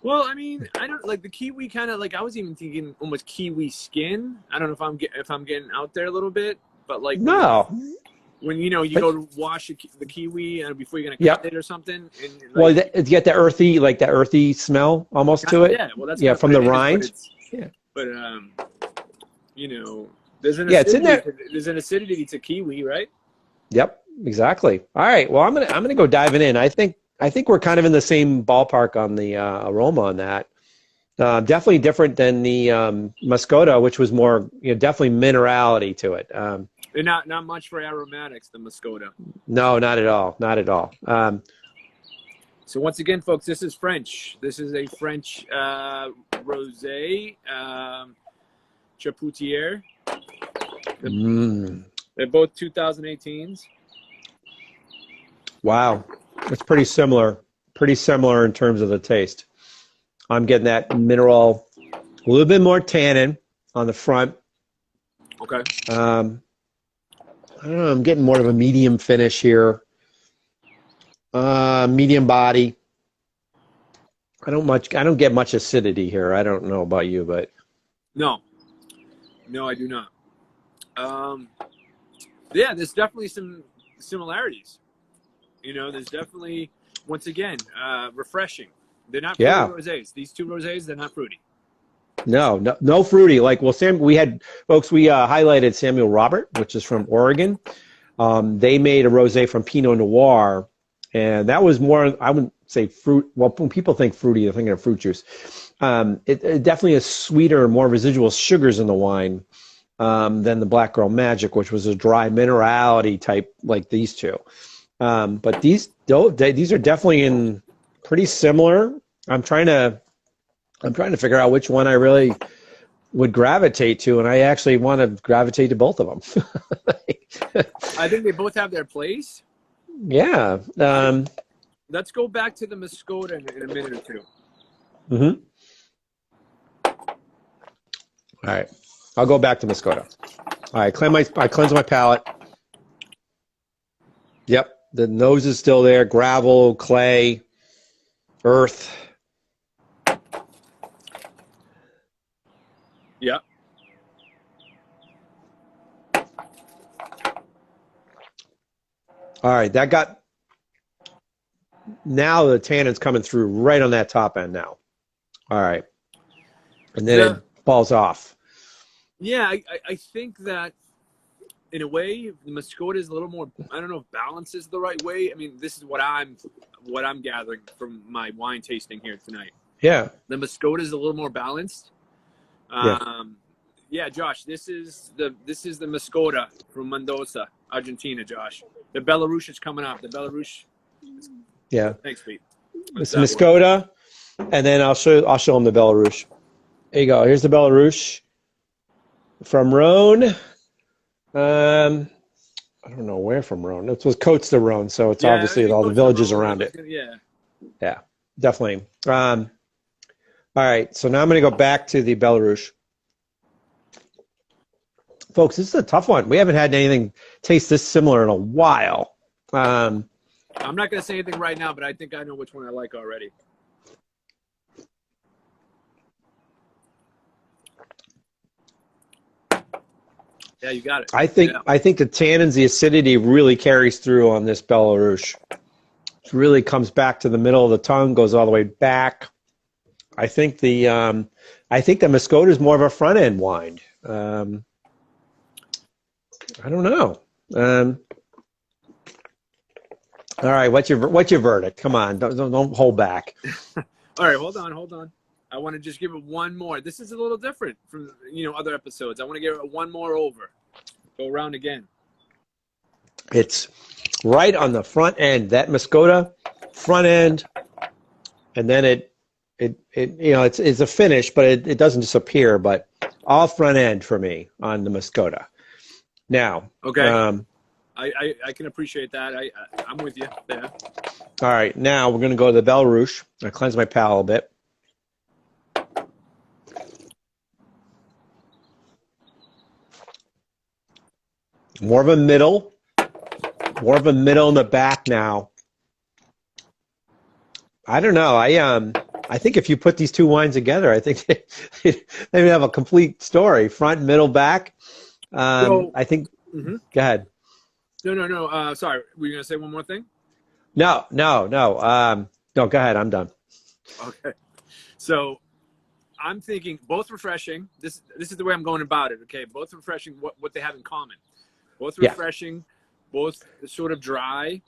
well, I mean, I don't like the kiwi kind of like I was even thinking almost kiwi skin. I don't know if I'm getting out there a little bit, but like when you know you go to wash the kiwi before you're gonna cut it or something, and like, you get that earthy smell almost to it. Yeah, well that's from the rind. But you know, there's an acidity, it's in there. There's an acidity to kiwi, right? Yep, exactly. All right, well I'm gonna go diving in. I think we're kind of in the same ballpark on the aroma on that. Definitely different than the Mascota, which was more, definitely minerality to it. And not much for aromatics, the Mascota. No, not at all. Not at all. So once again, folks, this is French. This is a French Rosé Chapoutier. They're both 2018s. Wow. It's pretty similar in terms of the taste. I'm getting that mineral, a little bit more tannin on the front. Okay. I don't know, I'm getting more of a medium finish here. Medium body. I don't get much acidity here. I don't know about you, but no, I do not. Yeah, there's definitely some similarities. You know, there's definitely, once again, refreshing. They're not fruity rosés. These two rosés, they're not fruity. No fruity. Like, well, we highlighted Samuel Robert, which is from Oregon. They made a rosé from Pinot Noir, and that was more, I wouldn't say fruit. Well, when people think fruity, they're thinking of fruit juice. It definitely is sweeter, more residual sugars in the wine than the Black Girl Magic, which was a dry minerality type like these two. But these are definitely pretty similar. I'm trying to figure out which one I really would gravitate to, and I actually want to gravitate to both of them. I think they both have their place. Yeah. Let's go back to the Mascota in a minute or two. Mm-hmm. All right. I'll go back to Mascota. All right. I cleanse my palate. Yep. The nose is still there. Gravel, clay, earth. Yeah. All right, now the tannin's coming through right on that top end now. All right. And then it falls off. Yeah, I think that in a way the Mascota is a little more, I don't know if balance is the right way. I mean, this is what I'm gathering from my wine tasting here tonight. Yeah. The Mascota is a little more balanced. Yeah, Josh, this is the Mascota from Mendoza, Argentina, Josh. The Belarus is coming up. The Belarus. Yeah. Thanks, Pete. It's Mascota, and then I'll show them the Belarus. There you go. Here's the Belarus from Rhone. I don't know where from Rhone. It was Côtes de Rhone, so it's obviously all the villages around it. Yeah, definitely. All right, so now I'm going to go back to the Belarus. Folks, this is a tough one. We haven't had anything taste this similar in a while. I'm not going to say anything right now, but I think I know which one I like already. Yeah, you got it. I think the tannins, the acidity really carries through on this Belarus. It really comes back to the middle of the tongue, goes all the way back. I think the Mascota is more of a front end wine. I don't know. All right, what's your verdict? Come on, don't hold back. All right, hold on. I want to just give it one more. This is a little different from other episodes. I want to give it one more over. Go around again. It's right on the front end. That Mascota front end, and then it's a finish, but it doesn't disappear. But all front end for me on the Mascota. Now, okay, I can appreciate that. I'm with you there. All right, now we're going to go to the Belarus. I cleanse my palate a bit. More of a middle in the back now. I don't know. I think if you put these two wines together, I think they would have a complete story. Front, middle, back. I think. Mm-hmm. Go ahead. No. Sorry, were you gonna say one more thing? No. No, go ahead. I'm done. Okay. So, I'm thinking both refreshing. This is the way I'm going about it. Okay, both refreshing. What they have in common? Both refreshing. Both sort of dry.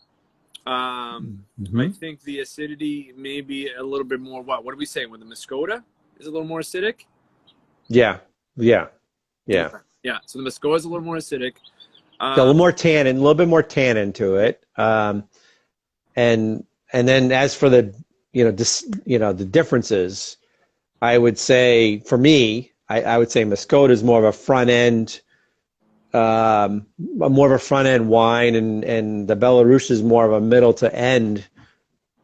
Mm-hmm. I think the acidity may be a little bit more. What are we saying? When the Mascota is a little more acidic? Yeah. Yeah. So the Mascota is a little more acidic. A little more tannin, a little bit more tannin to it. And then as for the the differences, I would say for me, I would say Mascota is more of a front end. More of a front end wine, and the Belarus is more of a middle to end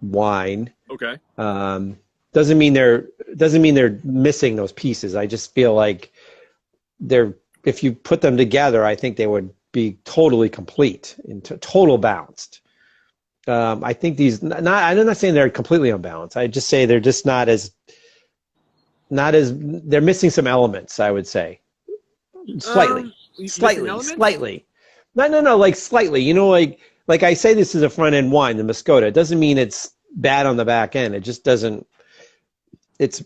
wine. Okay. Doesn't mean they're missing those pieces. I just feel like if you put them together, I think they would be totally complete and total balanced. I think I'm not saying they're completely unbalanced. I just say they're just not as they're missing some elements, I would say. Slightly. No, like slightly. You know, like I say, this is a front end wine, the Mascota. It doesn't mean it's bad on the back end. It just doesn't. It's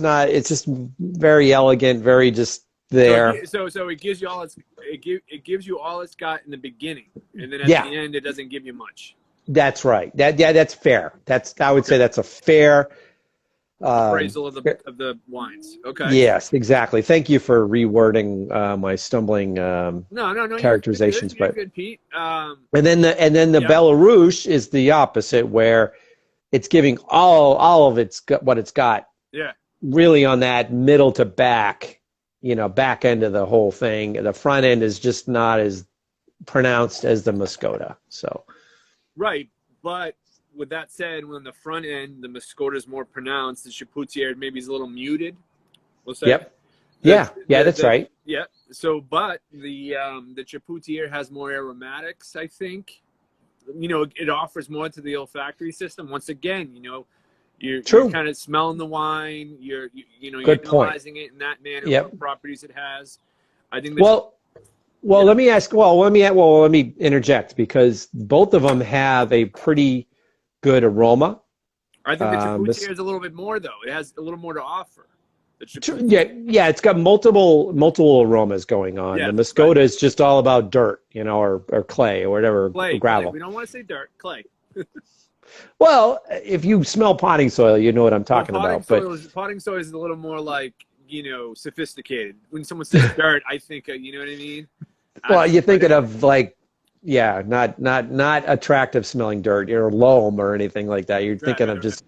not. It's just very elegant, very just there. So it gives you all it gives you all it's got in the beginning, and then at Yeah, the end it doesn't give you much. that's right. That's fair. I would say that's a fair appraisal of the wines. Okay. Yes, exactly. Thank you for rewording my stumbling No. characterizations. You're good, Pete. And then the Belarus is the opposite, where it's giving all of what it's got. Yeah. Really on that middle to back, back end of the whole thing. The front end is just not as pronounced as the Mascota. So. Right, but with that said, when the front end, the Mascota is more pronounced, the Chapoutier maybe is a little muted. We'll say. Yep. That's right. Yeah. So, but the Chapoutier has more aromatics, I think. It offers more to the olfactory system. Once again, you're kind of smelling the wine. You're analyzing it in that manner. Yep. What properties it has. I think. Let me interject, because both of them have a pretty good aroma. I think the Chapoutier is a little bit more, though. It has a little more to offer. Yeah, it's got multiple aromas going on. The Mascota is just all about dirt, or clay or whatever, or gravel. Clay. We don't want to say dirt, clay. Well, if you smell potting soil, you know what I'm talking about. Potting soil is a little more like, sophisticated. When someone says dirt, I think, you know what I mean? Well, you're thinking of not attractive smelling dirt, or loam or anything like that. You're thinking of just,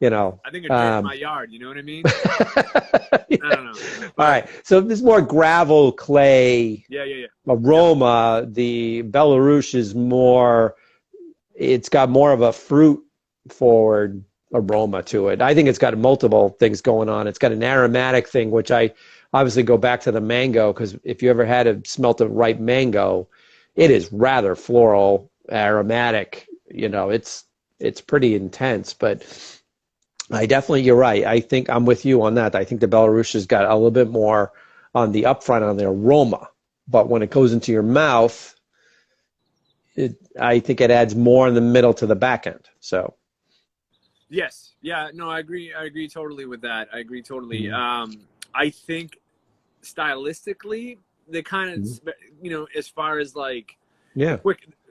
I think of dirt in my yard. You know what I mean? I don't know. All right. So this is more gravel, clay aroma. Yeah. The Belarus is more, it's got more of a fruit forward aroma to it. I think it's got multiple things going on. It's got an aromatic thing, which I obviously go back to the mango, because if you ever had smelt a ripe mango, it is rather floral, aromatic. It's pretty intense, but you're right. I think I'm with you on that. I think the Belarus has got a little bit more on the upfront on the aroma, but when it goes into your mouth, I think it adds more in the middle to the back end. So. Yes. Yeah. No, I agree. I agree totally with that. I agree totally. Mm-hmm. I think stylistically, they kind of, as far as quick,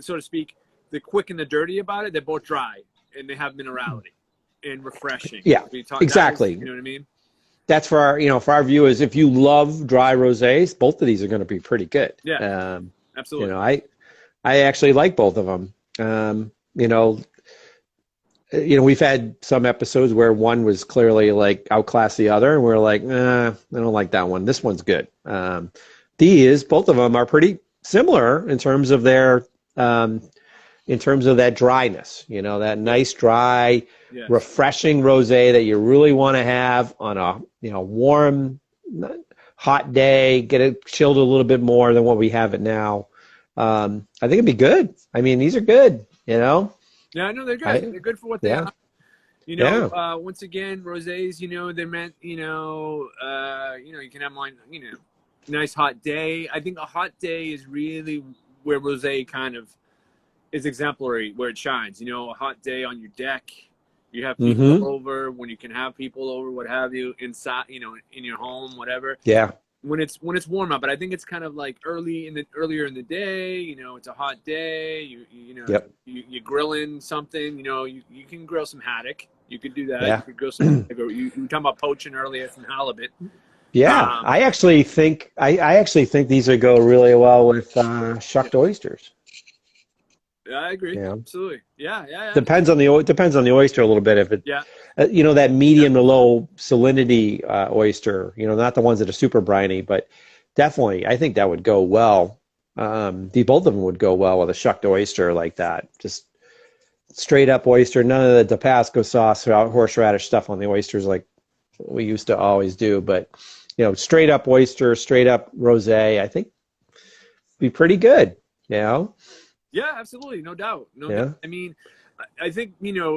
so to speak, the quick and the dirty about it, they're both dry and they have minerality and refreshing. Yeah, exactly. You know what I mean? That's for our viewers. If you love dry rosés, both of these are going to be pretty good. Yeah, absolutely. I actually like both of them. We've had some episodes where one was clearly outclassed the other, and we're like, I don't like that one. This one's good. Both of them are pretty similar in terms of their, in terms of that dryness. That nice dry, refreshing rosé that you really want to have on a warm, hot day. Get it chilled a little bit more than what we have it now. I think it'd be good. I mean, these are good. Yeah, no, they're good. They're good for what they are. Once again, rosés, they're meant, you can have one, nice hot day. I think a hot day is really where rosé kind of is exemplary, where it shines. A hot day on your deck, you have people over, when you can have people over, what have you, inside, in your home, whatever. Yeah. When it's warm out, but I think it's kind of like earlier in the day. It's a hot day. You're grilling something. You can grill some haddock. You could do that. Yeah. You could grill some. You were talking about poaching earlier, some halibut. Yeah, I actually think these would go really well with shucked oysters. Yeah, I agree. Absolutely. Yeah. Depends on the oyster a little bit. If it, that medium to low salinity oyster. Not the ones that are super briny, but definitely, I think that would go well. Both of them would go well with a shucked oyster like that. Just straight up oyster, none of the Tabasco sauce or horseradish stuff on the oysters like we used to always do. But straight up oyster, straight up rosé, I think be pretty good. Yeah, absolutely, no doubt. Doubt. I mean, I think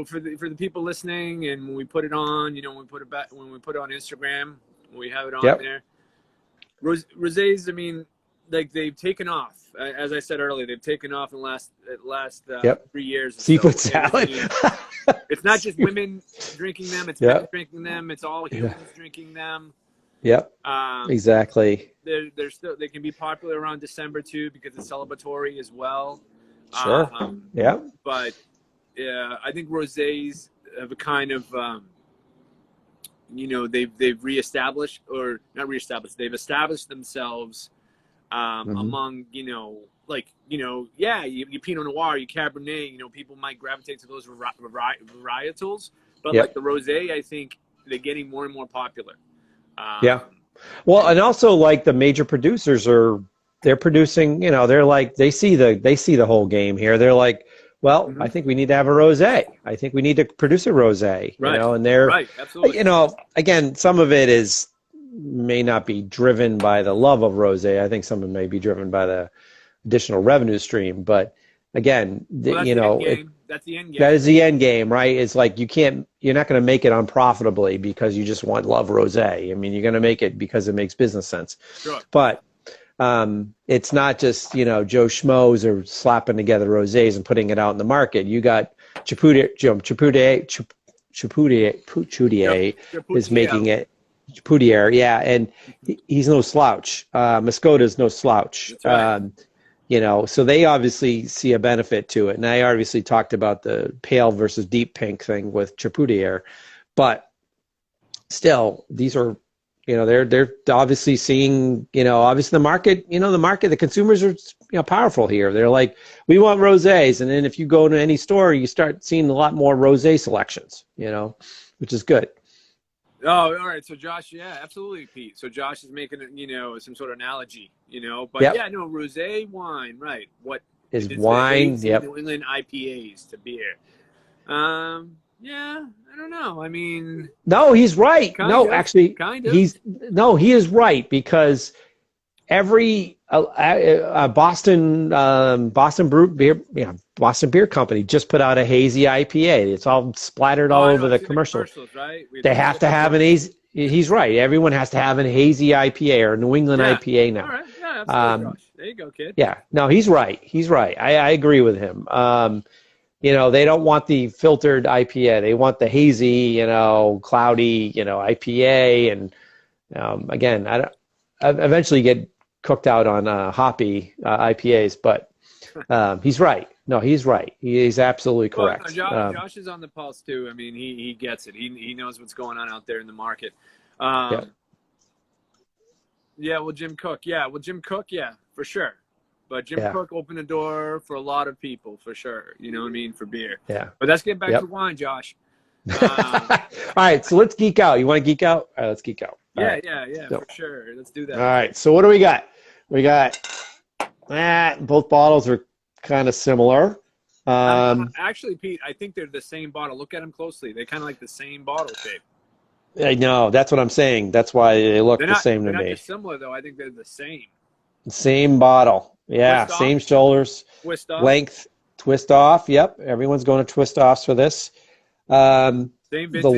for the people listening, and when we put it on, when we put it on Instagram, when we have it on there, rosés. I mean, like they've taken off. As I said earlier, they've taken off in the last Yep. 3 years. Or Seafood so. salad. It's not just women drinking them; it's men drinking them. It's all humans drinking them. Yep. Exactly. They're still, they can be popular around December too because it's celebratory as well. Sure. Yeah. But I think rosés have a kind of they've reestablished, or not reestablished. They've established themselves among you Pinot Noir, you Cabernet. People might gravitate to those varietals, but like the rosé, I think they're getting more and more popular. Yeah. Well, and also like the major producers they're producing, they're like, they see the whole game here. They're like, well, I think we need to have a rosé. I think we need to produce a rosé, and they're, right, absolutely. Again, some of it may not be driven by the love of rosé. I think some of it may be driven by the additional revenue stream. But again, that's the end game. That is the end game, right? It's like you're not going to make it unprofitably because you just love rosé. I mean, you're going to make it because it makes business sense. Sure. But it's not just, Joe Schmoes are slapping together rosés and putting it out in the market. You got Chapoutier is making it. Chapoutier, yeah, and he's no slouch. Mascota's no slouch. That's right. So they obviously see a benefit to it. And I obviously talked about the pale versus deep pink thing with Chapoutier, but still, these are, they're obviously seeing, obviously the consumers are, powerful here. They're like, we want rosés. And then if you go to any store, you start seeing a lot more rosé selections, which is good. Oh, all right. So Josh, yeah, absolutely, Pete. So Josh is making, some sort of analogy, but rosé wine, right? What is wine? Yep. New England IPAs to beer. Yeah, I don't know. I mean, no, he's right. Actually, he is right, because every Boston Beer Company just put out a hazy IPA. It's all splattered all over the commercials. Right? They have to have an hazy. He's right. Everyone has to have a hazy IPA or a New England IPA now. All right. Yeah, absolutely, Josh. There you go, kid. Yeah. No, he's right. He's right. I agree with him. They don't want the filtered IPA. They want the hazy, cloudy, IPA. And again, I eventually get cooked out on hoppy IPAs, but he's right. No, he's right. He's absolutely correct. Well, Josh is on the pulse too. I mean, he gets it. He knows what's going on out there in the market. Jim Cook. For sure. But Jim Cook opened the door for a lot of people, for sure. You know what I mean? For beer. Yeah. But let's get back to wine, Josh. All right, so let's geek out. You want to geek out? All right, let's geek out. Yeah, for sure. Let's do that. All right, so what do we got? We got both bottles are kind of similar. Actually, Pete, I think they're the same bottle. Look at them closely. They kind of like the same bottle shape. I know. That's what I'm saying. That's why they look the same to me. They're not dissimilar, though. I think they're the same. Same bottle. Yeah, twist same off. shoulders. Twist off. Length. Twist off. Yep. Everyone's going to twist offs for this. Same vintage. The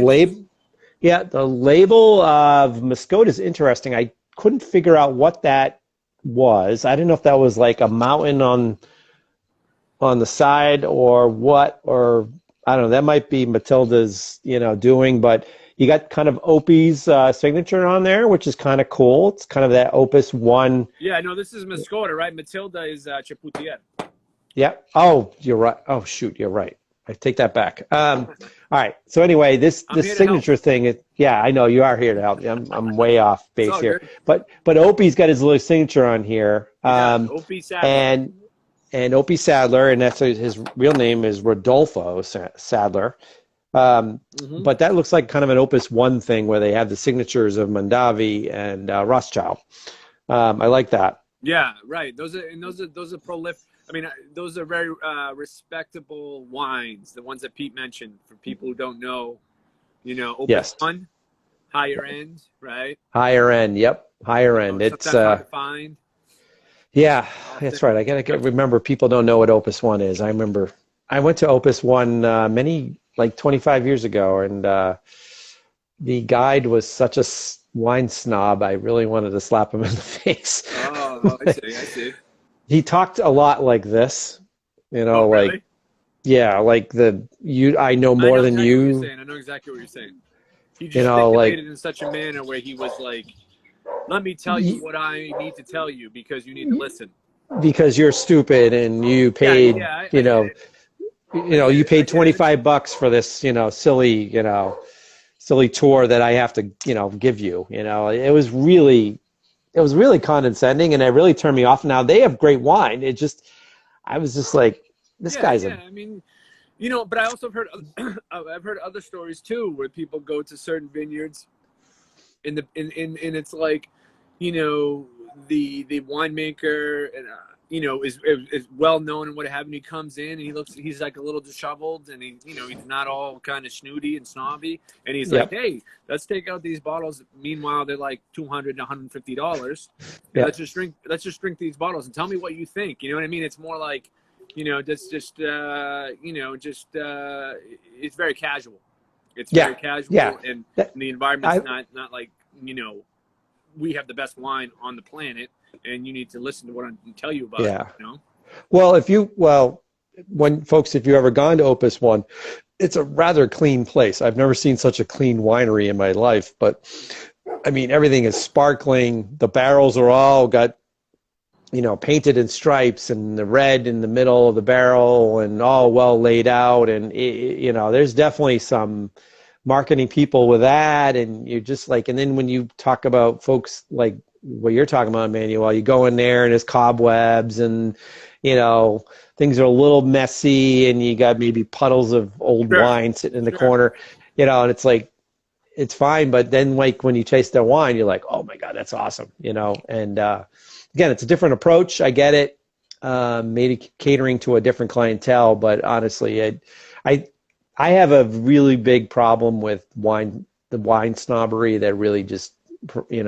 label of Mascota is interesting. I couldn't figure out what that was. I didn't know if that was like a mountain on the side or what, or I don't know. That might be Matilda's, doing, but you got kind of Opie's signature on there, which is kind of cool. It's kind of that Opus 1. Yeah, no, this is Mascota, right? Matilda is Chapoutier. Yeah. Oh, you're right. Oh, shoot, you're right. I take that back. All right. So anyway, this signature thing, I know you are here to help. I'm way off base here. Good. But Opie's got his little signature on here. Opie Sadler. And Opie Sadler, and that's his real name is Rodolfo Sadler. But that looks like kind of an Opus 1 thing where they have the signatures of Mondavi and Rothschild. I like that. Yeah, right. Those are prolific. I mean, those are very respectable wines. The ones that Pete mentioned, for people who don't know, Opus 1, higher end, right? Higher end. Yep, higher end. It's hard to find. Yeah, that's right. I gotta remember. People don't know what Opus 1 is. I remember I went to Opus 1 like 25 years ago, and the guide was such a wine snob, I really wanted to slap him in the face. Oh, I see. He talked a lot like this, Oh, like, really? yeah, like I know I more know than exactly what you're you, saying. I know exactly what you're saying. He gesticulated in such a manner where he was like, "Let me tell you what I need to tell you because you need to listen." because you're stupid and you Yeah, paid, I get it. you paid I get it. $25 for this, silly tour that I have to, give you. It was really condescending, and it really turned me off. Now they have great wine. I was just like, this guy's Yeah. I mean, but I also have heard I've heard other stories too where people go to certain vineyards and it's like, the winemaker and is well known and what have you. He comes in and he's like a little disheveled and he's not all kind of snooty and snobby and he's like, yep, hey, let's take out these bottles. Meanwhile, they're like $200 to $150. And yep, let's just drink these bottles and tell me what you think. You know what I mean? It's more like, it's very casual. It's yeah, very casual, yeah. and That, the environment's I not like, we have the best wine on the planet, and you need to listen to what I tell you about yeah. it. Well, if you ever gone to Opus One, it's a rather clean place. I've never seen such a clean winery in my life, but I mean, everything is sparkling. The barrels are all got, painted in stripes and the red in the middle of the barrel and all well laid out. And, there's definitely some marketing people with that. And you're just like, and then when you talk about folks like what you're talking about, Emmanuel, you go in there and there's cobwebs and, things are a little messy and you got maybe puddles of old Sure, wine sitting in the sure. corner, and it's like, it's fine. But then like when you taste their wine, you're like, oh my God, that's awesome. And, again, it's a different approach. I get it. Maybe catering to a different clientele, but honestly, I have a really big problem with the wine snobbery that really just, it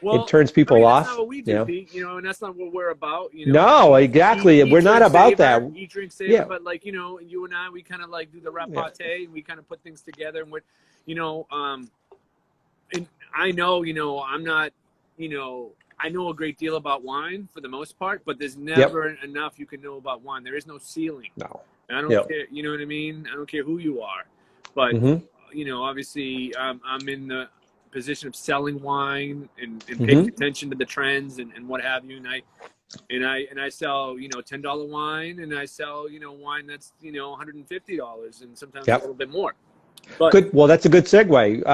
Well, turns I mean, people that's not off. what we do, Pete. And that's not what we're about. No, exactly. We're not about that. Eat, drink, savor. Yeah, But like, you and I, we kind of like do the repartee, and we kind of put things together. And and I know, I'm not, I know a great deal about wine for the most part, but there's never enough you can know about wine. There is no ceiling. no. And I don't care, you know what I mean? I don't care who you are. But, obviously I'm in the position of selling wine and paying attention to the trends and what have you. And I sell, $10 wine, and I sell, wine that's, $150 and sometimes a little bit more. But Good. Well, that's a good segue.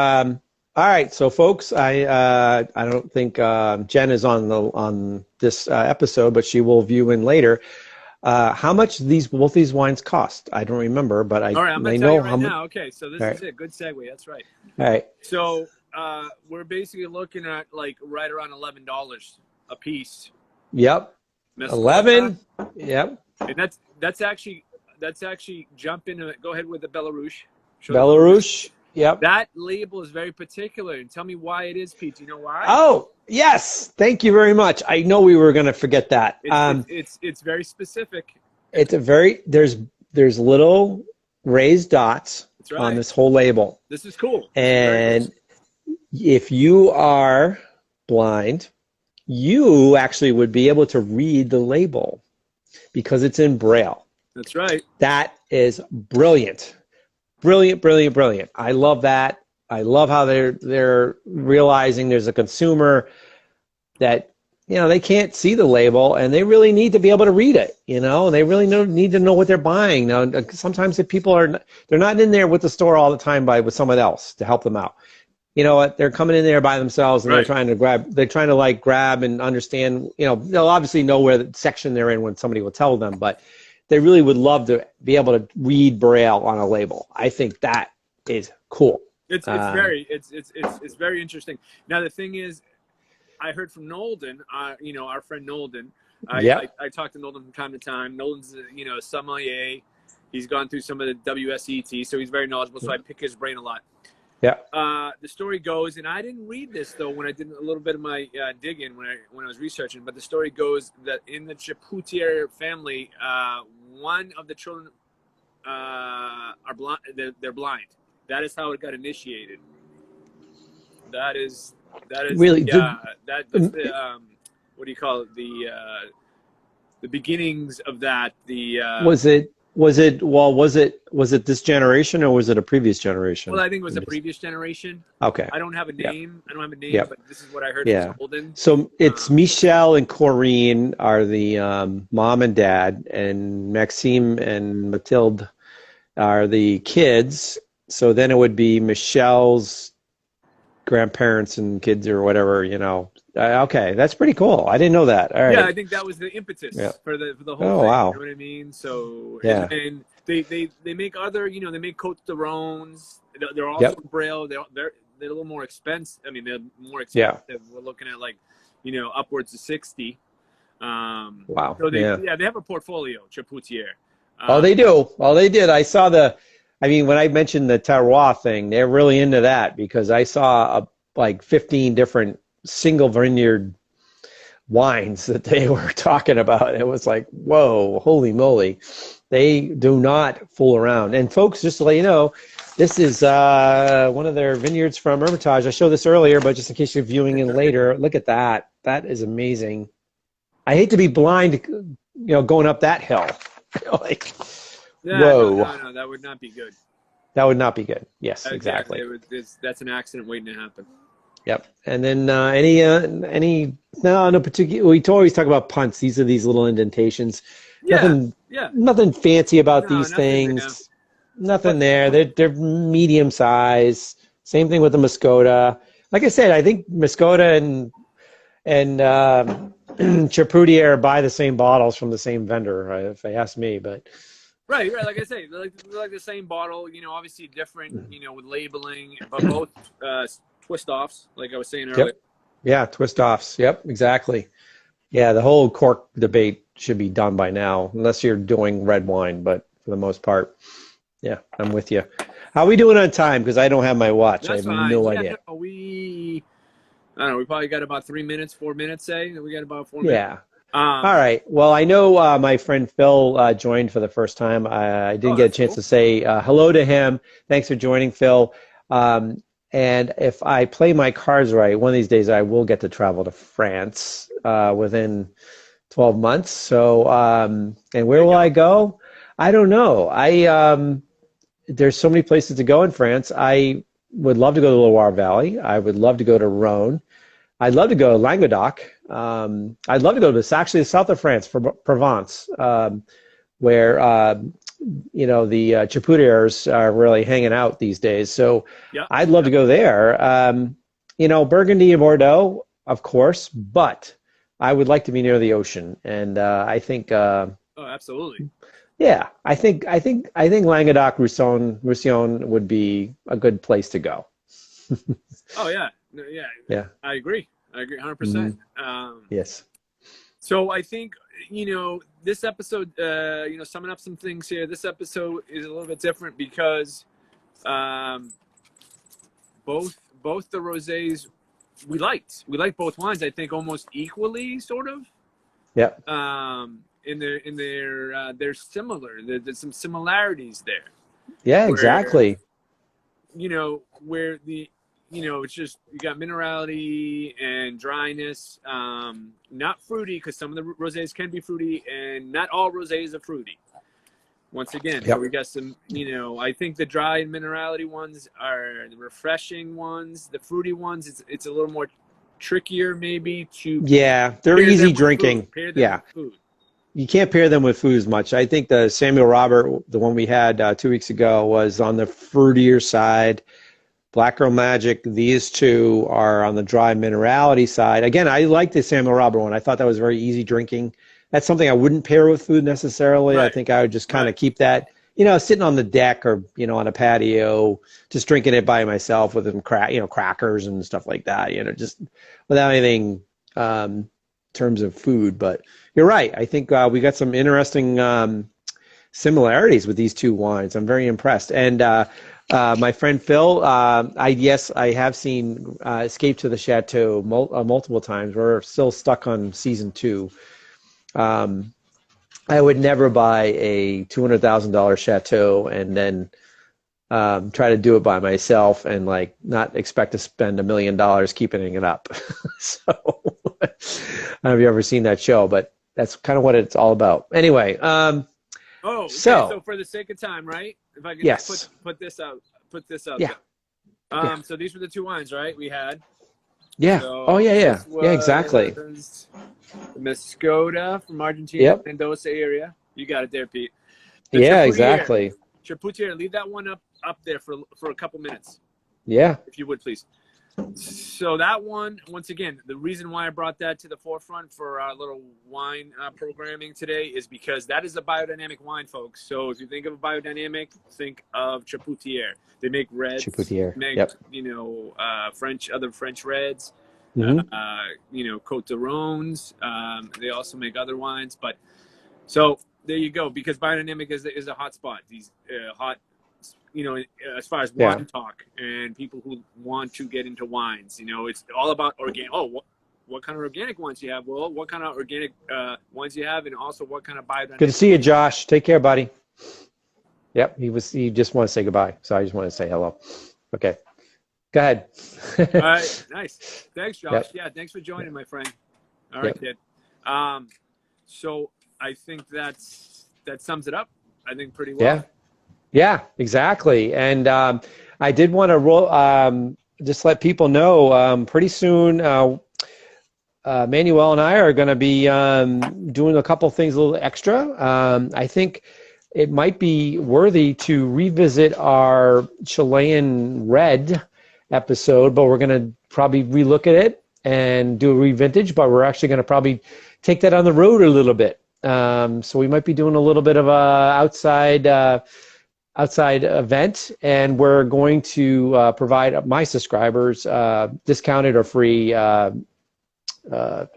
All right, so folks, I don't think Jen is on this episode, but she will view in later. How much both these wines cost? I don't remember, but all right, I'm going to tell you right now. Okay, so this is it. Good segue. That's right. All right. So we're basically looking at like right around $11 a piece. Yep. Mascota. 11. Yep. And that's actually jump into it. Go ahead with the Belarus. Belarus. Yep. That label is very particular. And tell me why it is, Pete. Do you know why? Oh, yes. Thank you very much. I know we were going to forget that. It's very specific. There's little raised dots on this whole label. This is cool. And if you are blind, you actually would be able to read the label because it's in Braille. That's right. That is brilliant. Brilliant, brilliant, brilliant. I love that. I love how they're realizing there's a consumer that, they can't see the label and they really need to be able to read it, and they really need to know what they're buying. Now, sometimes the people they're not in there with the store all the time with someone else to help them out. You know what? They're coming in there by themselves and they're trying to grab and understand, they'll obviously know where the section they're in when somebody will tell them, but they really would love to be able to read Braille on a label. I think that is cool. It's very interesting. Now the thing is, I heard from Nolden, our friend Nolden. I talk to Nolden from time to time. Nolden's a sommelier. He's gone through some of the WSET, so he's very knowledgeable. So I pick his brain a lot. Yeah. The story goes, and I didn't read this though when I did a little bit of my digging when I was researching. But the story goes that in the Chapoutier family, one of the children are blind. They're blind. That is how it got initiated. That is That is really, that's the what do you call it? The beginnings of that. was it this generation or was it a previous generation? Well, I think it was a previous generation. Okay. I don't have a Yep. name. I don't have a name, Yep. but this is what I heard Yeah. from Golden. So it's Michelle and Corinne are the mom and dad, and Maxime and Mathilde are the kids. So then it would be Michelle's grandparents and kids or whatever, you know. Okay, that's pretty cool. I didn't know that. All right. Yeah, I think that was the impetus for the whole thing. Wow. You know what I mean? So yeah. And they make other, you know, they make Cote de Rones. They're also Braille. They're a little more expensive. I mean, they're more expensive. Yeah. We're looking at like, you know, upwards of 60. Wow. So they have a portfolio, Chapoutier. They do. Well, they did. I saw when I mentioned the terroir thing, they're really into that because I saw like 15 different single vineyard wines that they were talking about. It was like, whoa, holy moly. They do not fool around. And folks, just to let you know, this is one of their vineyards from Hermitage. I showed this earlier, but just in case you're viewing it later, look at that. That is amazing. I hate to be blind, you know, going up that hill. Like, whoa. No, that would not be good. That would not be good. Yes, exactly. That's an accident waiting to happen. Yep. And then no particular. We always talk about punts. These are these little indentations. Nothing fancy about these things. Nothing there. They're medium size. Same thing with the Mascota. Like I said, I think Mascota and Chapoutier buy the same bottles from the same vendor, if they ask me. But right. Like I say, they're like the same bottle. You know, obviously different. You know, with labeling, but both twist offs, like I was saying earlier. Yep. Yeah, twist offs. Yep, exactly. Yeah, the whole cork debate should be done by now, unless you're doing red wine. But for the most part, yeah, I'm with you. How are we doing on time? Because I don't have my watch. That's I have no idea. No, we probably got about 3 minutes, 4 minutes, say. We got about 4 minutes. Yeah. All right. Well, I know my friend Phil joined for the first time. I didn't get a chance to say hello to him. Thanks for joining, Phil. And if I play my cards right, one of these days I will get to travel to France within 12 months. So, and where will I go? I don't know. There's so many places to go in France. I would love to go to the Loire Valley. I would love to go to Rhone. I'd love to go to Languedoc. I'd love to go to the south of France, Provence, where you know, the Chapoutiers are really hanging out these days. So I'd love to go there. You know, Burgundy and Bordeaux, of course, but I would like to be near the ocean. And I think absolutely. Yeah, I think Languedoc Roussillon would be a good place to go. Yeah. I agree 100%. Yes. So I think, you know, this episode, you know, summing up some things here, this episode is a little bit different because both the rosés we liked both wines, I think, almost equally, sort of. Yeah. In they're similar. There's some similarities there. Yeah, exactly. You know, where it's just, you got minerality and dryness, not fruity, because some of the rosés can be fruity, and not all rosés are fruity. Once again, we got some, you know, I think the dry and minerality ones are the refreshing ones. The fruity ones, it's a little more trickier maybe to. Yeah, they're easy drinking. Pair them with food. You can't pair them with food as much. I think the Samuel Robert, the one we had 2 weeks ago, was on the fruitier side. Black Girl Magic, these two are on the dry minerality side. Again, I like the Samuel Robert one. I thought that was very easy drinking. That's something I wouldn't pair with food necessarily. Right. I think I would just kind of keep that, you know, sitting on the deck or, you know, on a patio, just drinking it by myself with some crackers and stuff like that, you know, just without anything in terms of food. But you're right. I think we got some interesting similarities with these two wines. I'm very impressed. And my friend Phil, I have seen Escape to the Chateau multiple times. We're still stuck on season 2. I would never buy a $200,000 chateau and then try to do it by myself and like not expect to spend $1 million keeping it up. So I don't know if you've ever seen that show, but that's kind of what it's all about. Anyway. Okay, so for the sake of time, right? If I can just put this out. Yeah. So these were the two wines, right? We had. Yeah. So Yeah, exactly. The Mascota from Argentina, Mendoza area. You got it there, Pete. Yeah, exactly. Chapoutier, leave that one up there for a couple minutes. Yeah. If you would, please. So that one, once again, the reason why I brought that to the forefront for our little wine programming today is because that is a biodynamic wine, folks. So if you think of a biodynamic, think of Chapoutier. They make reds. Chapoutier. Make, other French reds. Mm-hmm. Cote de Rones. They also make other wines. But so there you go. Because biodynamic is a hot spot. These hot. As far as wine talk and people who want to get into wines, it's all about organic. Oh, what kind of organic wines you have? Well, what kind of organic wines you have, and also what kind of biodynamic. Good to see you, Josh. Take care, buddy. Yep, he just want to say goodbye, so I just want to say hello. Okay, go ahead. All right, nice. Thanks, Josh. Yep. Yeah, thanks for joining, my friend. All right, kid. So I think that sums it up. I think pretty well. Yeah. Yeah, exactly. And I did want to just let people know pretty soon Manuel and I are going to be doing a couple things a little extra. I think it might be worthy to revisit our Chilean red episode, but we're going to probably relook at it and do a revintage, but we're actually going to probably take that on the road a little bit. So we might be doing a little bit of a outside event, and we're going to provide my subscribers discounted or free kind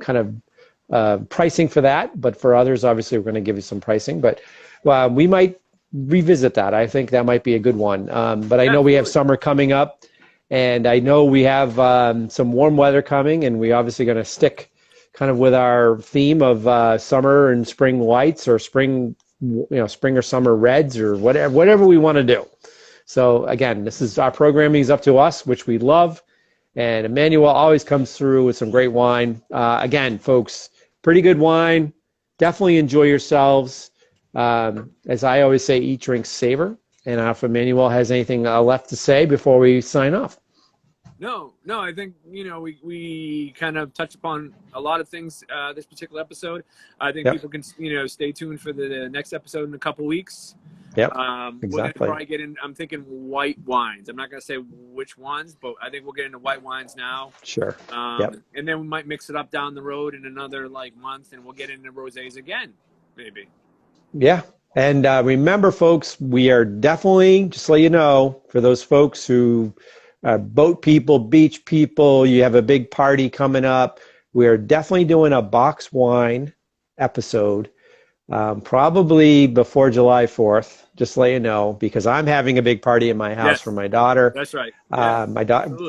of pricing for that. But for others, obviously, we're going to give you some pricing. But we might revisit that. I think that might be a good one. But I know we have summer coming up, and I know we have some warm weather coming, and we obviously going to stick kind of with our theme of summer and spring whites or spring or summer reds or whatever we want to do. So again, this is our programming is up to us, which we love. And Emmanuel always comes through with some great wine. Again, folks, pretty good wine. Definitely enjoy yourselves. As I always say, eat, drink, savor. And if Emmanuel has anything left to say before we sign off. No, I think, we kind of touched upon a lot of things this particular episode. I think people can, stay tuned for the next episode in a couple weeks. Yep, exactly. We're going to probably get in, I'm thinking white wines. I'm not going to say which ones, but I think we'll get into white wines now. Sure. And then we might mix it up down the road in another month, and we'll get into rosés again, maybe. Yeah. And remember, folks, we are definitely, just to let you know, for those folks who boat people, beach people, you have a big party coming up, we are definitely doing a box wine episode, probably before July 4th, just to let you know, because I'm having a big party in my house for my daughter. That's right.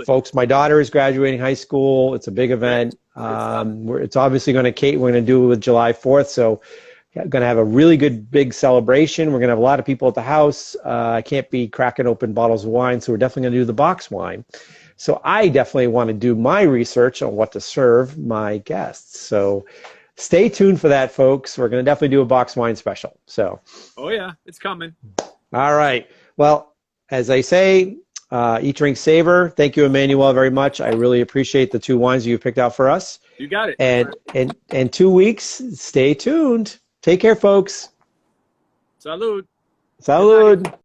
Folks, my daughter is graduating high school. It's a big event. It's obviously we're going to do it with July 4th, so going to have a really good big celebration. We're going to have a lot of people at the house. I can't be cracking open bottles of wine, so we're definitely going to do the box wine. So I definitely want to do my research on what to serve my guests. So stay tuned for that, folks. We're going to definitely do a box wine special. So. Oh yeah, it's coming. All right. Well, as I say, eat, drink, savor. Thank you, Emmanuel, very much. I really appreciate the two wines you've picked out for us. You got it. And in 2 weeks, stay tuned. Take care, folks. Salud. Salud.